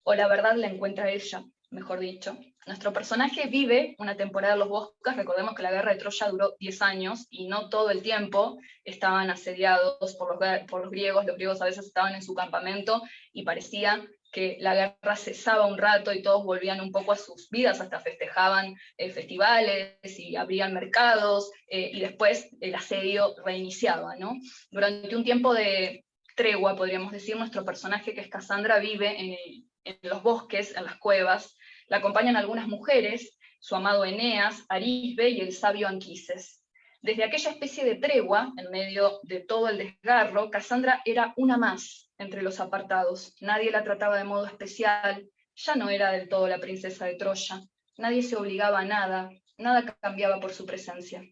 o la verdad la encuentra ella, mejor dicho. Nuestro personaje vive una temporada en los bosques, recordemos que la guerra de Troya duró 10 años y no todo el tiempo estaban asediados por los griegos a veces estaban en su campamento y parecía que la guerra cesaba un rato y todos volvían un poco a sus vidas, hasta festejaban festivales y abrían mercados, y después el asedio reiniciaba, ¿no? Durante un tiempo de tregua, podríamos decir, nuestro personaje, que es Cassandra, vive en los bosques, en las cuevas, la acompañan algunas mujeres, su amado Eneas, Arisbe y el sabio Anquises. Desde aquella especie de tregua, en medio de todo el desgarro, Cassandra era una más entre los apartados. Nadie la trataba de modo especial, ya no era del todo la princesa de Troya, nadie se obligaba a nada, nada cambiaba por su presencia.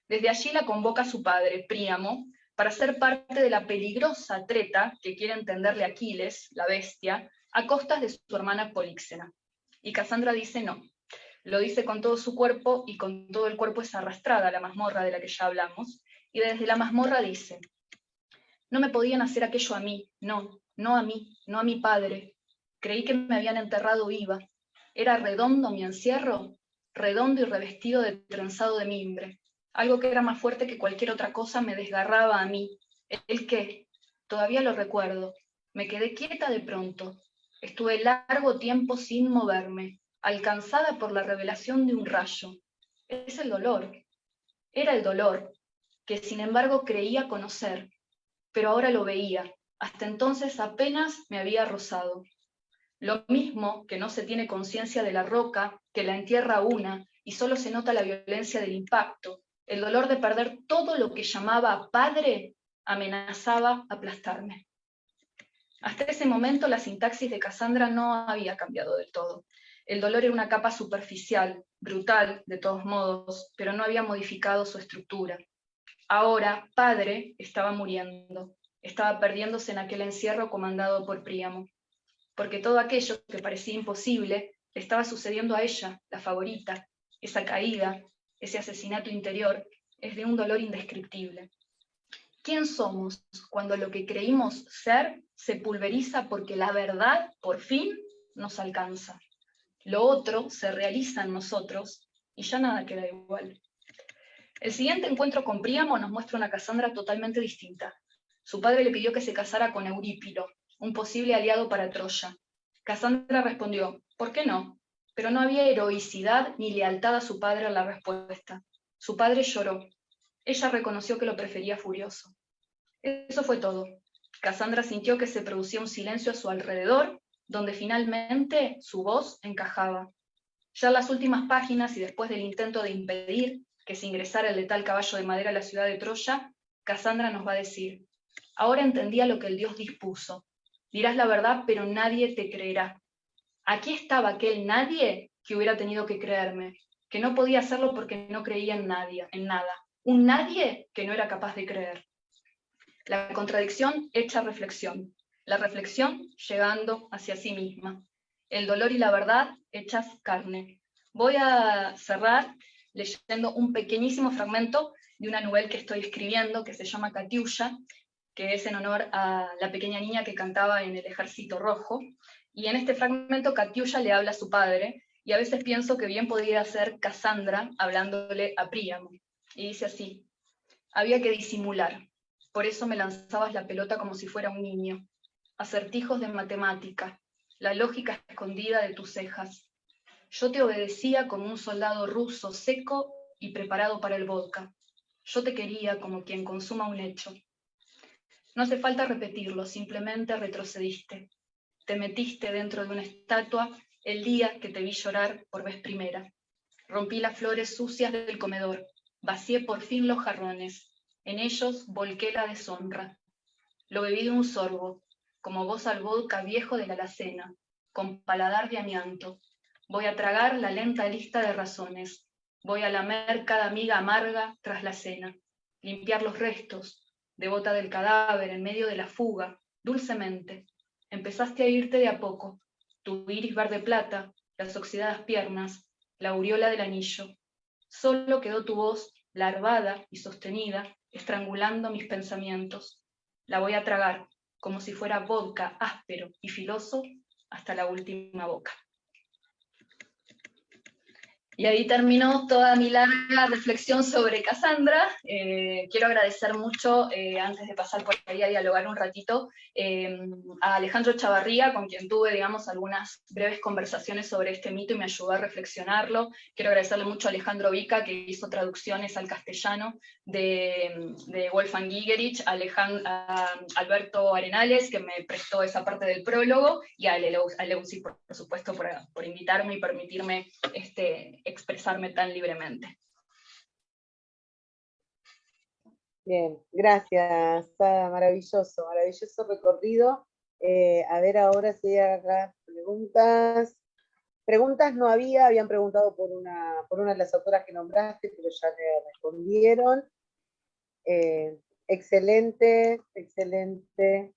Desde allí la convoca su padre, Príamo, para ser parte de la peligrosa treta que quiere entenderle Aquiles, la bestia, a costas de su hermana Políxena. Y Cassandra dice no. Lo dice con todo su cuerpo, y con todo el cuerpo es arrastrada a la mazmorra de la que ya hablamos, y desde la mazmorra dice: no me podían hacer aquello a mí, no a mí, no a mi padre. Creí que me habían enterrado viva. Era redondo mi encierro, redondo y revestido de trenzado de mimbre. Algo que era más fuerte que cualquier otra cosa me desgarraba a mí. ¿El qué? Todavía lo recuerdo. Me quedé quieta de pronto. Estuve largo tiempo sin moverme, alcanzada por la revelación de un rayo. Es el dolor. Era el dolor, que sin embargo creía conocer, pero ahora lo veía. Hasta entonces apenas me había rozado. Lo mismo que no se tiene conciencia de la roca, que la entierra una, y solo se nota la violencia del impacto. El dolor de perder todo lo que llamaba padre amenazaba aplastarme. Hasta ese momento la sintaxis de Cassandra no había cambiado del todo. El dolor era una capa superficial, brutal de todos modos, pero no había modificado su estructura. Ahora, padre estaba muriendo, estaba perdiéndose en aquel encierro comandado por Príamo, porque todo aquello que parecía imposible le estaba sucediendo a ella, la favorita. Esa caída, ese asesinato interior, es de un dolor indescriptible. ¿Quién somos cuando lo que creímos ser se pulveriza porque la verdad, por fin, nos alcanza? Lo otro se realiza en nosotros y ya nada queda igual. El siguiente encuentro con Príamo nos muestra una Cassandra totalmente distinta. Su padre le pidió que se casara con Eurípilo, un posible aliado para Troya. Cassandra respondió: ¿por qué no? Pero no había heroicidad ni lealtad a su padre en la respuesta. Su padre lloró. Ella reconoció que lo prefería furioso. Eso fue todo. Cassandra sintió que se producía un silencio a su alrededor, donde finalmente su voz encajaba. Ya en las últimas páginas, y después del intento de impedir que se ingresara el letal caballo de madera a la ciudad de Troya, Cassandra nos va a decir: ahora entendía lo que el Dios dispuso. Dirás la verdad, pero nadie te creerá. Aquí estaba aquel nadie que hubiera tenido que creerme, que no podía hacerlo porque no creía en nadie, en nada. Un nadie que no era capaz de creer. La contradicción hecha reflexión. La reflexión llegando hacia sí misma. El dolor y la verdad hechas carne. Voy a cerrar leyendo un pequeñísimo fragmento de una novela que estoy escribiendo que se llama Katiusha, que es en honor a la pequeña niña que cantaba en el Ejército Rojo. Y en este fragmento Katiusha le habla a su padre, y a veces pienso que bien podría ser Cassandra hablándole a Príamo. Y dice así: había que disimular, por eso me lanzabas la pelota como si fuera un niño. Acertijos de matemática, la lógica escondida de tus cejas. Yo te obedecía como un soldado ruso seco y preparado para el vodka. Yo te quería como quien consuma un hecho. No hace falta repetirlo, simplemente retrocediste. Te metiste dentro de una estatua el día que te vi llorar por vez primera. Rompí las flores sucias del comedor, vacié por fin los jarrones, en ellos volqué la deshonra. Lo bebí de un sorbo, como vos al vodka viejo de la alacena, con paladar de amianto. Voy a tragar la lenta lista de razones, voy a lamer cada miga amarga tras la cena, limpiar los restos, devota del cadáver en medio de la fuga, dulcemente, empezaste a irte de a poco, tu iris verde plata, las oxidadas piernas, la aureola del anillo. Solo quedó tu voz, larvada y sostenida, estrangulando mis pensamientos. La voy a tragar, como si fuera vodka áspero y filoso, hasta la última boca. Y ahí terminó toda mi larga reflexión sobre Cassandra. Quiero agradecer mucho, antes de pasar por ahí a dialogar un ratito, a Alejandro Chavarría, con quien tuve, digamos, algunas breves conversaciones sobre este mito y me ayudó a reflexionarlo. Quiero agradecerle mucho a Alejandro Vica, que hizo traducciones al castellano de Wolfgang Gigerich, a Alberto Arenales, que me prestó esa parte del prólogo, y a Eleusis, por supuesto, por invitarme y permitirme expresarme tan libremente. Bien, gracias, Ada, maravilloso, maravilloso recorrido. A ver ahora si hay acá preguntas. Preguntas no había, habían preguntado por una de las autoras que nombraste, pero ya le respondieron. Excelente, excelente.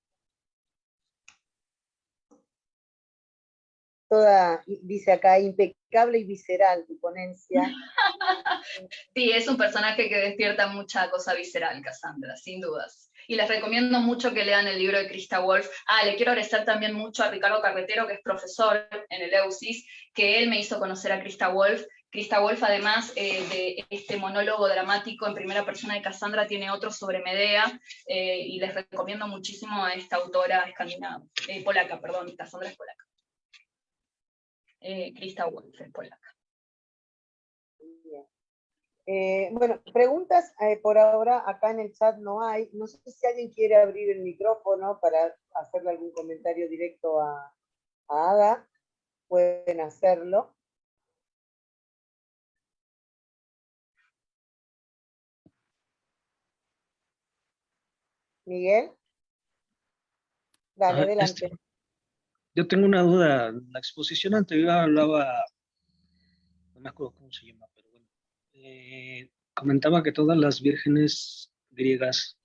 Toda, dice acá, impecable y visceral tu ponencia. Sí, es un personaje que despierta mucha cosa visceral, Cassandra, sin dudas. Y les recomiendo mucho que lean el libro de Christa Wolf. Le quiero agradecer también mucho a Ricardo Carretero, que es profesor en el EUSIS, que él me hizo conocer a Christa Wolf. Christa Wolf, además de este monólogo dramático en primera persona de Cassandra, tiene otro sobre Medea, y les recomiendo muchísimo a esta autora escandinava, polaca, perdón, Cassandra es polaca. Christa Wolf es polaca. Bueno, preguntas por ahora acá en el chat no hay. No sé si alguien quiere abrir el micrófono para hacerle algún comentario directo a Ada. Pueden hacerlo. Miguel. Dale, adelante. Yo tengo una duda. La exposición anterior hablaba, no me acuerdo cómo se llama, pero bueno, comentaba que todas las vírgenes griegas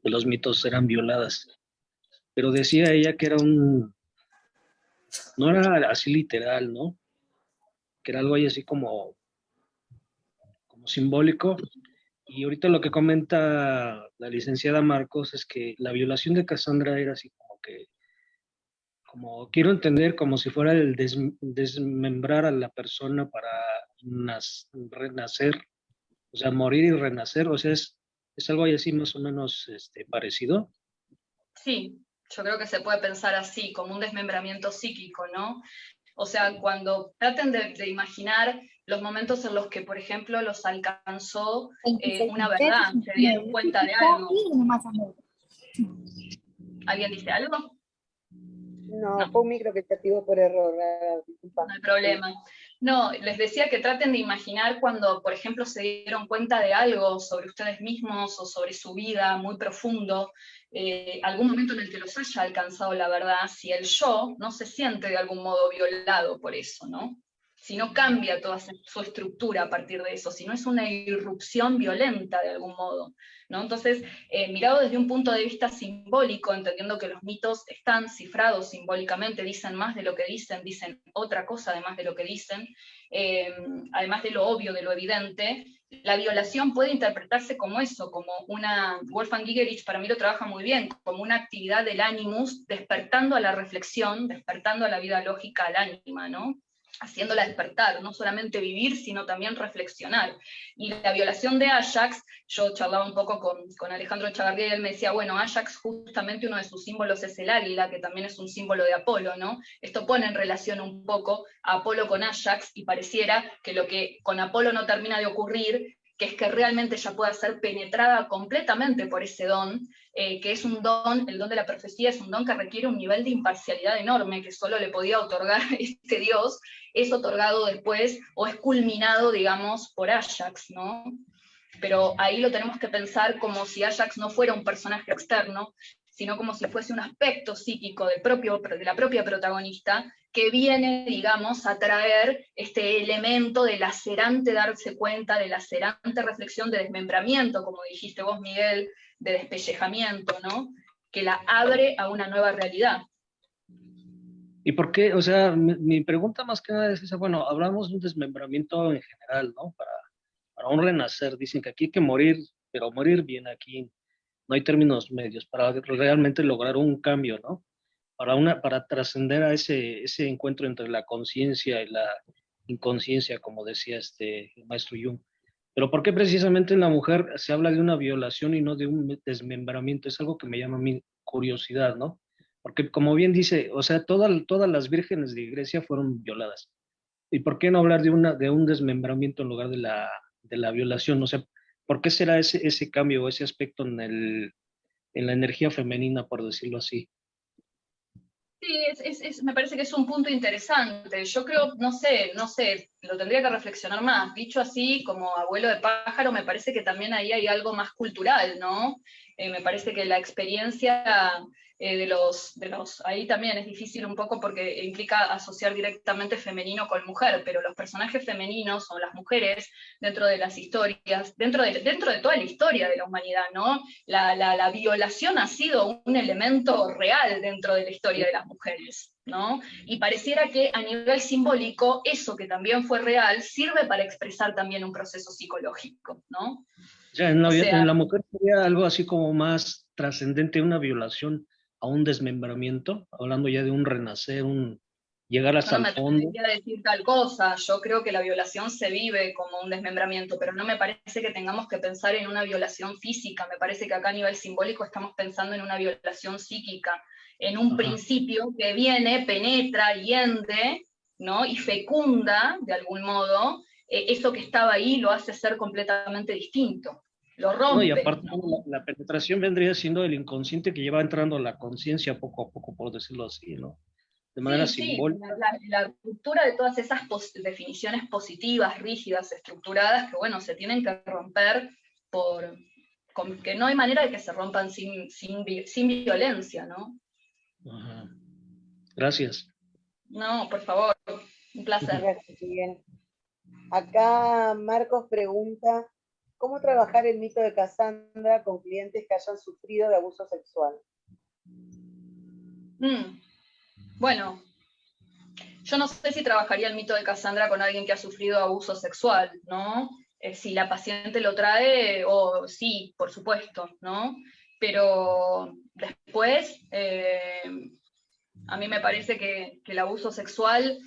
de los mitos eran violadas, pero decía ella que no era así literal, ¿no? Que era algo ahí así como simbólico. Y ahorita lo que comenta la licenciada Marcos es que la violación de Cassandra era así como quiero entender, como si fuera el desmembrar a la persona para renacer, o sea, morir y renacer, o sea, es algo así más o menos parecido. Sí, yo creo que se puede pensar así, como un desmembramiento psíquico, ¿no? O sea, cuando traten de imaginar los momentos en los que, por ejemplo, los alcanzó una verdad, se dieron cuenta de algo. ¿Alguien dice algo? No, fue un micro que se activó por error. Disculpa. No hay problema. No, les decía que traten de imaginar cuando, por ejemplo, se dieron cuenta de algo sobre ustedes mismos o sobre su vida muy profundo, algún momento en el que los haya alcanzado la verdad, si el yo no se siente de algún modo violado por eso, ¿no? Si no cambia toda su estructura a partir de eso, si no es una irrupción violenta de algún modo, ¿no? Entonces, mirado desde un punto de vista simbólico, entendiendo que los mitos están cifrados simbólicamente, dicen más de lo que dicen otra cosa además de lo que dicen, además de lo obvio, de lo evidente, la violación puede interpretarse como eso, como Wolfgang Gigerich para mí lo trabaja muy bien, como una actividad del animus, despertando a la reflexión, despertando a la vida lógica al ánima, ¿no? Haciéndola despertar, no solamente vivir, sino también reflexionar. Y la violación de Ajax, yo charlaba un poco con Alejandro Chavarría y él me decía, bueno, Ajax justamente uno de sus símbolos es el águila, que también es un símbolo de Apolo, ¿no? Esto pone en relación un poco a Apolo con Ajax, y pareciera que lo que con Apolo no termina de ocurrir, que es que realmente ella pueda ser penetrada completamente por ese don, que es un don, el don de la profecía es un don que requiere un nivel de imparcialidad enorme, que solo le podía otorgar este Dios, es otorgado después, o es culminado, digamos, por Ajax, ¿no? Pero ahí lo tenemos que pensar como si Ajax no fuera un personaje externo, sino como si fuese un aspecto psíquico de la propia protagonista, que viene, digamos, a traer este elemento de lacerante darse cuenta, de lacerante reflexión, de desmembramiento, como dijiste vos, Miguel, de despellejamiento, ¿no? Que la abre a una nueva realidad. ¿Y por qué? O sea, mi pregunta más que nada es esa, bueno, hablamos de un desmembramiento en general, ¿no? Para un renacer, dicen que aquí hay que morir, pero morir bien aquí, no hay términos medios, para realmente lograr un cambio, ¿no? Para trascender a ese encuentro entre la conciencia y la inconsciencia, como decía el maestro Jung. Pero ¿por qué precisamente en la mujer se habla de una violación y no de un desmembramiento? Es algo que me llama a mí curiosidad, ¿no? Porque como bien dice, o sea, todas las vírgenes de Grecia fueron violadas. ¿Y por qué no hablar de un desmembramiento en lugar de la violación? O sea, ¿por qué será ese cambio o ese aspecto en la energía femenina, por decirlo así? Sí, me parece que es un punto interesante. Yo creo, no sé, lo tendría que reflexionar más. Dicho así, como abuelo de pájaro, me parece que también ahí hay algo más cultural, ¿no? Me parece que la experiencia ahí también es difícil un poco porque implica asociar directamente femenino con mujer, pero los personajes femeninos o las mujeres dentro de las historias, dentro de toda la historia de la humanidad, ¿no? La violación ha sido un elemento real dentro de la historia de las mujeres, ¿no? Y pareciera que a nivel simbólico, eso que también fue real, sirve para expresar también un proceso psicológico, ¿no? O sea, en la mujer sería algo así como más trascendente, una violación a un desmembramiento, hablando ya de un renacer, un llegar Yo hasta no el me fondo. atrevería a decir tal cosa, yo creo que la violación se vive como un desmembramiento, pero no me parece que tengamos que pensar en una violación física, me parece que acá a nivel simbólico estamos pensando en una violación psíquica, en un Ajá. principio que viene, penetra, hiende, ¿no? Y fecunda, de algún modo, eso que estaba ahí lo hace ser completamente distinto, lo No, y rompe, aparte, ¿no? bueno, la penetración vendría siendo el inconsciente que lleva entrando a la conciencia poco a poco, por decirlo así, ¿no? De manera Sí, sí, simbólica. la ruptura de todas esas definiciones positivas, rígidas, estructuradas, que bueno, se tienen que romper que no hay manera de que se rompan sin violencia, ¿no? Ajá. Gracias. No, por favor, un placer. Gracias, Miguel. Acá Marcos pregunta, ¿cómo trabajar el mito de Cassandra con clientes que hayan sufrido de abuso sexual? Bueno, yo no sé si trabajaría el mito de Cassandra con alguien que ha sufrido abuso sexual, ¿no? Si la paciente lo trae, o sí, por supuesto, ¿no? Pero después, a mí me parece que el abuso sexual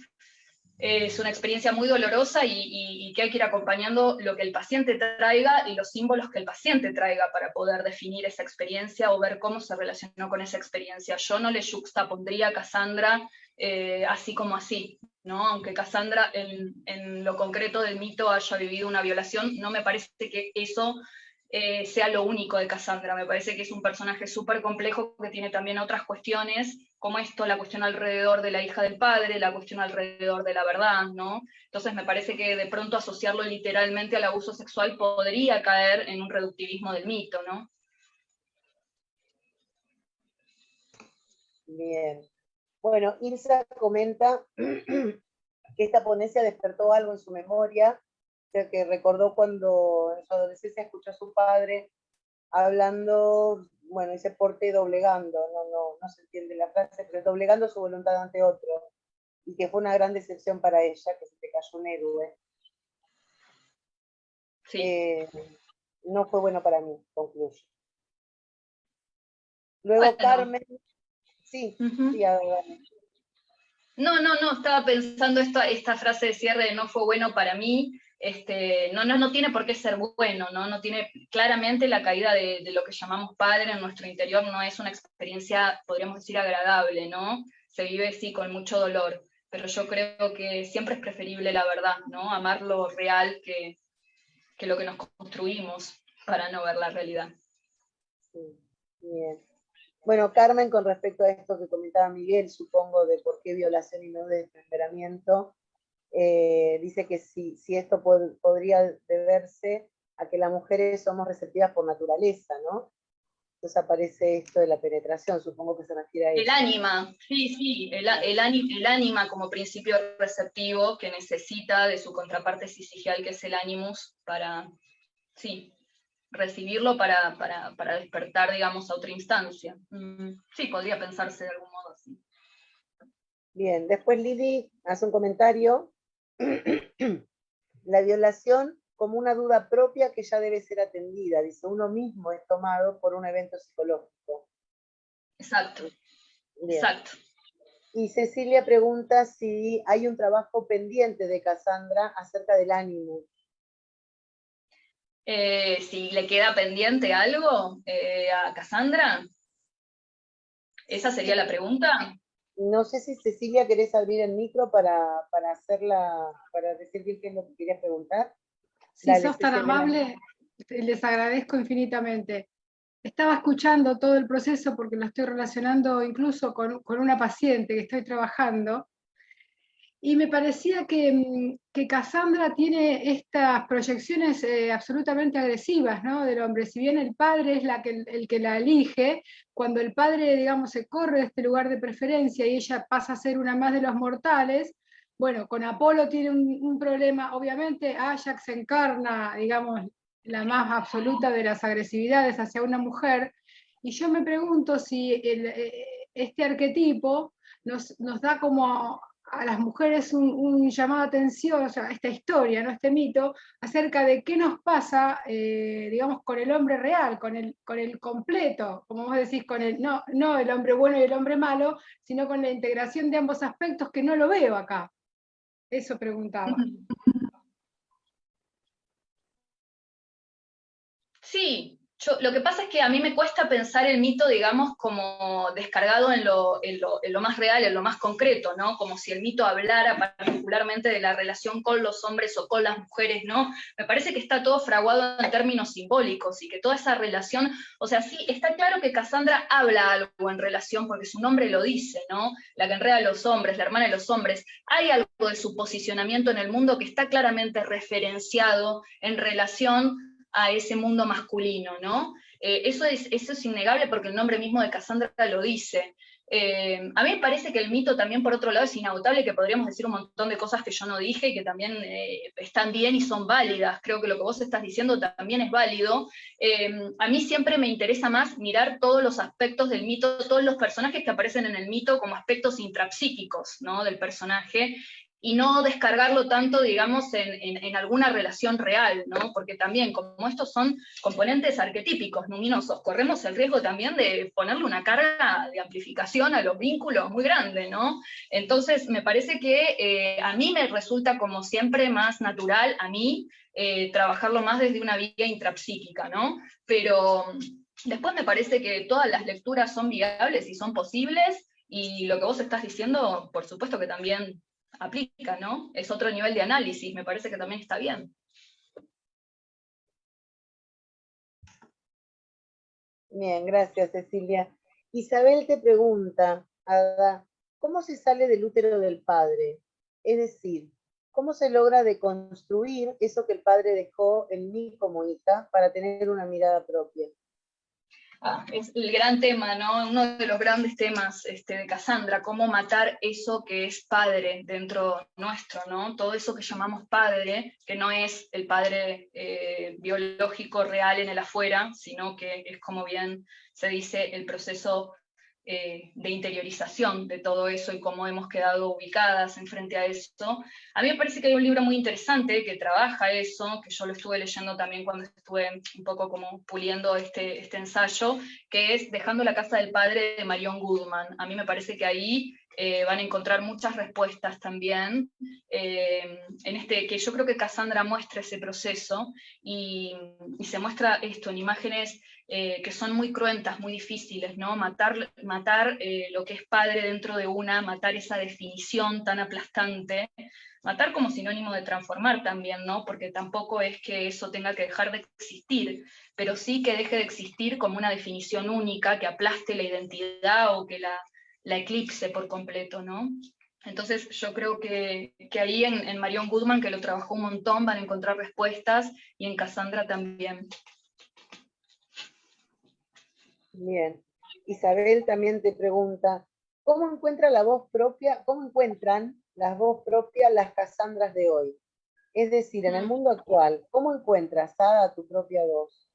es una experiencia muy dolorosa y que hay que ir acompañando lo que el paciente traiga y los símbolos que el paciente traiga para poder definir esa experiencia o ver cómo se relacionó con esa experiencia. Yo no le juxtapondría a Cassandra así como así, ¿no? Aunque Cassandra en lo concreto del mito haya vivido una violación, no me parece que eso sea lo único de Cassandra. Me parece que es un personaje súper complejo que tiene también otras cuestiones, como esto, la cuestión alrededor de la hija del padre, la cuestión alrededor de la verdad, ¿no? Entonces me parece que de pronto asociarlo literalmente al abuso sexual podría caer en un reductivismo del mito, ¿no? Bien. Bueno, Ilsa comenta que esta ponencia despertó algo en su memoria, que recordó cuando en su adolescencia escuchó a su padre hablando, bueno, dice porte doblegando, no se entiende la frase, pero doblegando su voluntad ante otro, y que fue una gran decepción para ella, que se te cayó un héroe. Sí. No fue bueno para mí, concluye. Luego Bueno. Carmen, sí, Uh-huh. sí, adelante. No, estaba pensando esta frase de cierre de no fue bueno para mí, no tiene por qué ser bueno, no tiene, claramente la caída de lo que llamamos padre en nuestro interior no es una experiencia, podríamos decir, agradable, ¿no? Se vive, sí, con mucho dolor, pero yo creo que siempre es preferible la verdad, ¿no? Amar lo real que lo que nos construimos para no ver la realidad. Sí, bien. Bueno, Carmen, con respecto a esto que comentaba Miguel, supongo, de por qué violación y no desmembramiento, dice que si esto podría deberse a que las mujeres somos receptivas por naturaleza, ¿no? Entonces aparece esto de la penetración, supongo que se refiere a eso. El ánima, sí, el ánima como principio receptivo que necesita de su contraparte sisigial, que es el animus, para, sí, recibirlo para despertar, digamos, a otra instancia. Sí, podría pensarse de algún modo así. Bien, después Lili hace un comentario. La violación como una duda propia que ya debe ser atendida. Dice, uno mismo es tomado por un evento psicológico. Exacto, Bien. exacto. Y Cecilia pregunta si hay un trabajo pendiente de Cassandra acerca del ánimo. Si le queda pendiente algo a Cassandra, ¿esa sería la pregunta? No sé si Cecilia querés abrir el micro para decir bien qué es lo que querías preguntar. Si Dale, sos tan Cecilia. amable, les agradezco infinitamente. Estaba escuchando todo el proceso porque lo estoy relacionando incluso con una paciente que estoy trabajando, y me parecía que Cassandra tiene estas proyecciones absolutamente agresivas, ¿no? Del hombre. Si bien el padre es el que la elige, cuando el padre, digamos, se corre de este lugar de preferencia y ella pasa a ser una más de los mortales, bueno, con Apolo tiene un problema, obviamente Ajax encarna, digamos, la más absoluta de las agresividades hacia una mujer, y yo me pregunto si este arquetipo nos da como a las mujeres un llamado de atención, o sea, esta historia, ¿no? Este mito, acerca de qué nos pasa, digamos, con el hombre real, con el completo, como vos decís, no el hombre bueno y el hombre malo, sino con la integración de ambos aspectos que no lo veo acá. Eso preguntaba. Sí, lo que pasa es que a mí me cuesta pensar el mito, digamos, como descargado en lo más real, en lo más concreto, ¿no? Como si el mito hablara particularmente de la relación con los hombres o con las mujeres, ¿no? Me parece que está todo fraguado en términos simbólicos y que toda esa relación, o sea, sí, está claro que Cassandra habla algo en relación, porque su nombre lo dice, ¿no? La que enreda a los hombres, la hermana de los hombres. Hay algo de su posicionamiento en el mundo que está claramente referenciado en relación a ese mundo masculino, ¿no? Eso es innegable porque el nombre mismo de Cassandra lo dice. A mí me parece que el mito también, por otro lado, es inagotable, que podríamos decir un montón de cosas que yo no dije y que también están bien y son válidas. Creo que lo que vos estás diciendo también es válido. A mí siempre me interesa más mirar todos los aspectos del mito, todos los personajes que aparecen en el mito como aspectos intrapsíquicos, ¿no? Del personaje, y no descargarlo tanto, digamos, en alguna relación real, ¿no? Porque también, como estos son componentes arquetípicos, luminosos, corremos el riesgo también de ponerle una carga de amplificación a los vínculos muy grande, ¿no? Entonces, me parece que a mí me resulta, como siempre, más natural, a mí, trabajarlo más desde una vía intrapsíquica, ¿no? Pero después me parece que todas las lecturas son viables y son posibles, y lo que vos estás diciendo, por supuesto que también aplica, ¿no? Es otro nivel de análisis, me parece que también está bien. Bien, gracias, Cecilia. Isabel te pregunta, Ada, ¿cómo se sale del útero del padre? Es decir, ¿cómo se logra deconstruir eso que el padre dejó en mí como hija para tener una mirada propia? Es el gran tema, ¿no? Uno de los grandes temas de Cassandra, cómo matar eso que es padre dentro nuestro, ¿no? Todo eso que llamamos padre, que no es el padre biológico real en el afuera, sino que es, como bien se dice, el proceso de interiorización de todo eso y cómo hemos quedado ubicadas en frente a eso. A mí me parece que hay un libro muy interesante que trabaja eso, que yo lo estuve leyendo también cuando estuve un poco como puliendo este ensayo, que es Dejando la casa del padre, de Marion Goodman. A mí me parece que ahí van a encontrar muchas respuestas también, que yo creo que Cassandra muestra ese proceso y se muestra esto en imágenes que son muy cruentas, muy difíciles, ¿no? Matar lo que es padre dentro de una, matar esa definición tan aplastante, matar como sinónimo de transformar también, ¿no? Porque tampoco es que eso tenga que dejar de existir, pero sí que deje de existir como una definición única que aplaste la identidad o que la eclipse por completo, ¿no? Entonces yo creo que ahí en Marion Goodman, que lo trabajó un montón, van a encontrar respuestas, y en Cassandra también. Bien. Isabel también te pregunta, ¿cómo encuentra la voz propia, cómo encuentran la voz propia las Casandras de hoy? Es decir, en el mundo actual, ¿cómo encuentras, Ada, tu propia voz?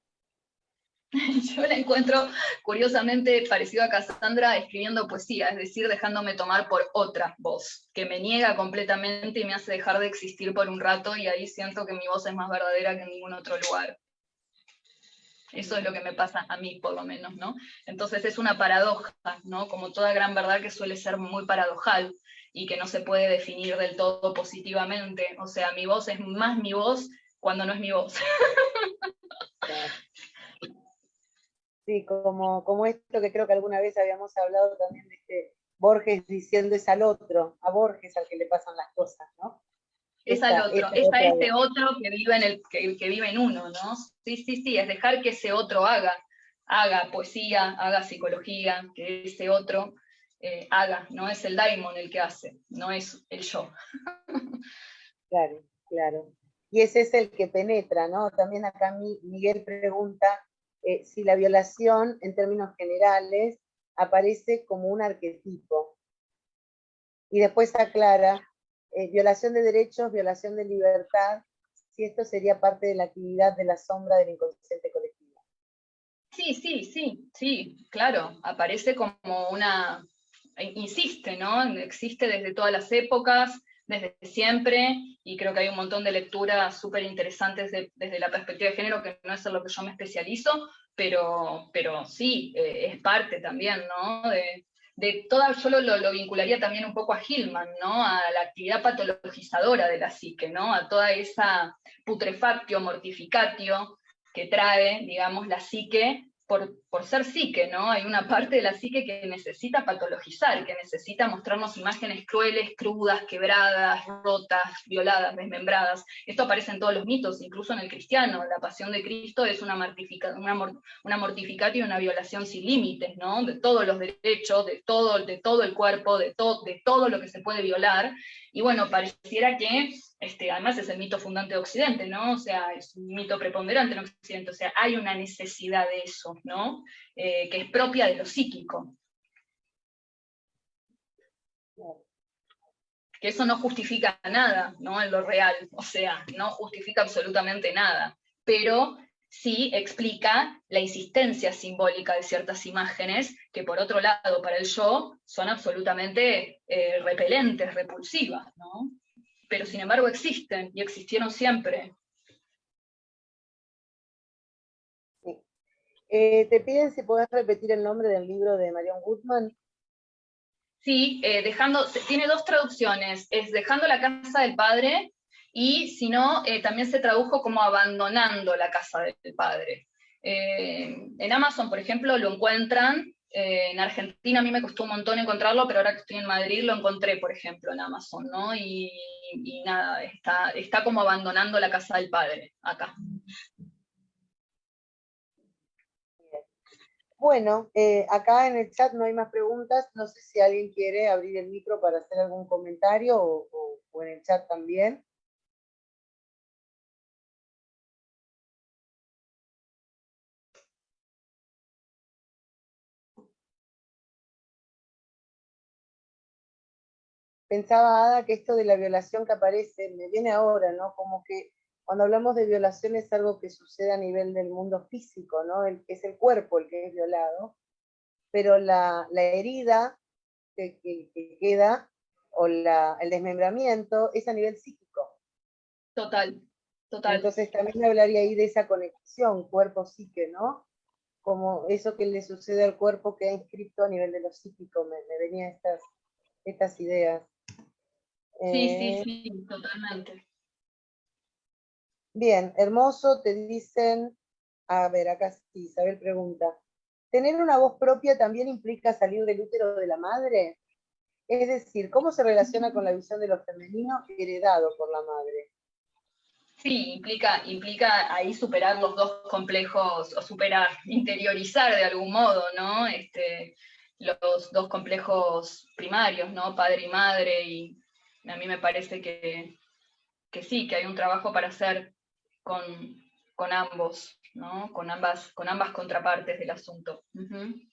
Yo la encuentro curiosamente parecido a Cassandra escribiendo poesía, es decir, dejándome tomar por otra voz, que me niega completamente y me hace dejar de existir por un rato, y ahí siento que mi voz es más verdadera que en ningún otro lugar. Eso es lo que me pasa a mí, por lo menos, ¿no? Entonces es una paradoja, ¿no? Como toda gran verdad que suele ser muy paradojal y que no se puede definir del todo positivamente. O sea, mi voz es más mi voz cuando no es mi voz. Sí, como esto que creo que alguna vez habíamos hablado también de Borges diciendo es al otro, a Borges al que le pasan las cosas, ¿no? Es al otro, es a ese voz. otro que vive que vive en uno, ¿no? Sí, es dejar que ese otro haga poesía, haga psicología, que ese otro haga, no es el daimon el que hace, no es el yo. Claro, claro. Y ese es el que penetra, ¿no? También acá Miguel pregunta si la violación, en términos generales, aparece como un arquetipo. Y después aclara, violación de derechos, violación de libertad, si esto sería parte de la actividad de la sombra del inconsciente colectivo. Sí, claro, aparece como una, insiste, ¿no? Existe desde todas las épocas, desde siempre, y creo que hay un montón de lecturas súper interesantes desde la perspectiva de género, que no es en lo que yo me especializo, pero sí, es parte también, ¿no? De toda, yo lo vincularía también un poco a Hillman, ¿no? A la actividad patologizadora de la psique, ¿no? A toda esa putrefactio, mortificatio que trae, digamos, la psique por ser psique, ¿no? Hay una parte de la psique que necesita patologizar, que necesita mostrarnos imágenes crueles, crudas, quebradas, rotas, violadas, desmembradas. Esto aparece en todos los mitos, incluso en el cristiano. La pasión de Cristo es una mortificación y una violación sin límites, ¿no? De todos los derechos, de todo el cuerpo, de todo lo que se puede violar. Y bueno, pareciera que además es el mito fundante de Occidente, ¿no? O sea, es un mito preponderante en Occidente, o sea, hay una necesidad de eso, ¿no? Que es propia de lo psíquico. Que eso no justifica nada, ¿no? En lo real, o sea, no justifica absolutamente nada, pero sí explica la insistencia simbólica de ciertas imágenes que, por otro lado, para el yo, son absolutamente repelentes, repulsivas, ¿no? Pero sin embargo existen, y existieron siempre. Sí. Te piden si podés repetir el nombre del libro de Marion Goodman. Sí, tiene dos traducciones, es Dejando la casa del padre, y si no, también se tradujo como Abandonando la casa del padre. En Amazon, por ejemplo, lo encuentran. En Argentina a mí me costó un montón encontrarlo, pero ahora que estoy en Madrid lo encontré, por ejemplo, en Amazon, ¿no? Y nada, está como Abandonando la casa del padre, acá. Bueno, acá en el chat no hay más preguntas. No sé si alguien quiere abrir el micro para hacer algún comentario o en el chat también. Pensaba, Ada, que esto de la violación que aparece, me viene ahora, ¿no? Como que cuando hablamos de violación es algo que sucede a nivel del mundo físico, ¿no? Es el cuerpo el que es violado, pero la herida que queda, o el desmembramiento, es a nivel psíquico. Total. Entonces también hablaría ahí de esa conexión cuerpo-psique, ¿no? Como eso que le sucede al cuerpo que ha inscrito a nivel de lo psíquico, me venían estas ideas. Sí, totalmente. Bien, hermoso, te dicen, a ver, acá sí, Isabel pregunta, ¿tener una voz propia también implica salir del útero de la madre? Es decir, ¿cómo se relaciona con la visión de lo femenino heredado por la madre? Sí, implica ahí superar los dos complejos, o interiorizar de algún modo, ¿no? Los dos complejos primarios, ¿no? Padre y madre, y a mí me parece que sí, que hay un trabajo para hacer con con ambos, ¿no? Con ambas contrapartes del asunto. Bien.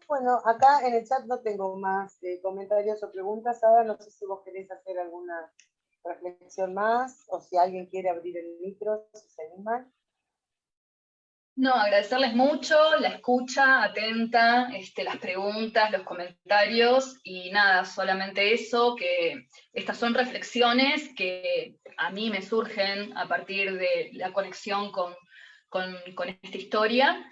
Bueno, acá en el chat no tengo más comentarios o preguntas. Ahora no sé si vos querés hacer alguna reflexión más, o si alguien quiere abrir el micro, si se animan. No, agradecerles mucho la escucha atenta, las preguntas, los comentarios, y nada, solamente eso, que estas son reflexiones que a mí me surgen a partir de la conexión con esta historia,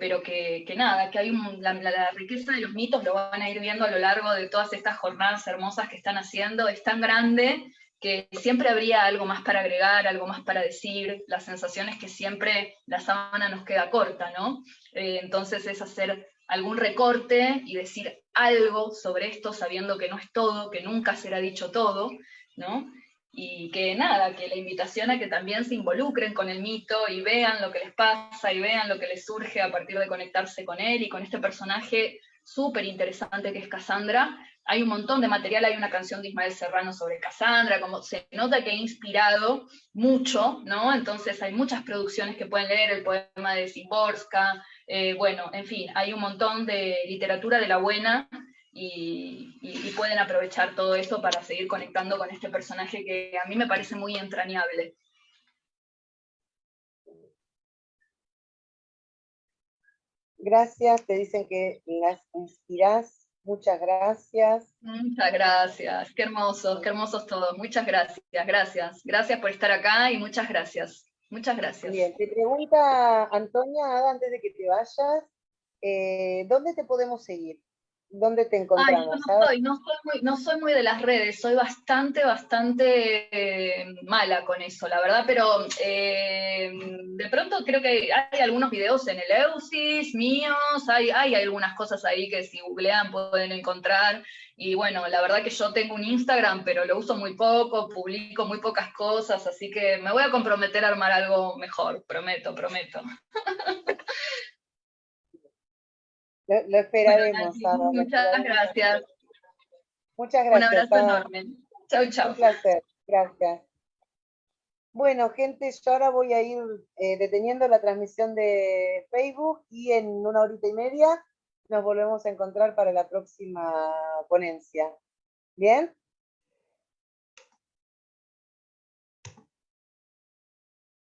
pero que nada, que hay la riqueza de los mitos lo van a ir viendo a lo largo de todas estas jornadas hermosas que están haciendo, es tan grande que siempre habría algo más para agregar, algo más para decir, la sensación es que siempre la sábana nos queda corta, ¿no? Entonces es hacer algún recorte y decir algo sobre esto, sabiendo que no es todo, que nunca será dicho todo, ¿no? Y que nada, que la invitación a que también se involucren con el mito y vean lo que les pasa y vean lo que les surge a partir de conectarse con él y con este personaje súper interesante que es Cassandra. Hay un montón de material, hay una canción de Ismael Serrano sobre Cassandra, como se nota que ha inspirado mucho, ¿no? Entonces hay muchas producciones que pueden leer, el poema de Szymborska, bueno, en fin, hay un montón de literatura de la buena y pueden aprovechar todo eso para seguir conectando con este personaje que a mí me parece muy entrañable. Gracias, te dicen que las inspirás. Muchas gracias. Muchas gracias, qué hermosos todos. Muchas gracias, gracias. Gracias por estar acá y muchas gracias. Muchas gracias. Bien, te pregunta Antonia, Ada, antes de que te vayas, ¿dónde te podemos seguir? ¿Dónde te encontramos? Ay, no soy muy de las redes, soy bastante mala con eso, la verdad, pero de pronto creo que hay algunos videos en el Eleusis míos, hay algunas cosas ahí que si googlean pueden encontrar, y bueno, la verdad que yo tengo un Instagram, pero lo uso muy poco, publico muy pocas cosas, así que me voy a comprometer a armar algo mejor, prometo. Lo esperaremos. Bueno, Nati, muchas gracias. Muchas gracias. Un abrazo enorme. Chau, chau. Un placer. Gracias. Bueno, gente, yo ahora voy a ir deteniendo la transmisión de Facebook y en 1 horita y media nos volvemos a encontrar para la próxima ponencia. ¿Bien?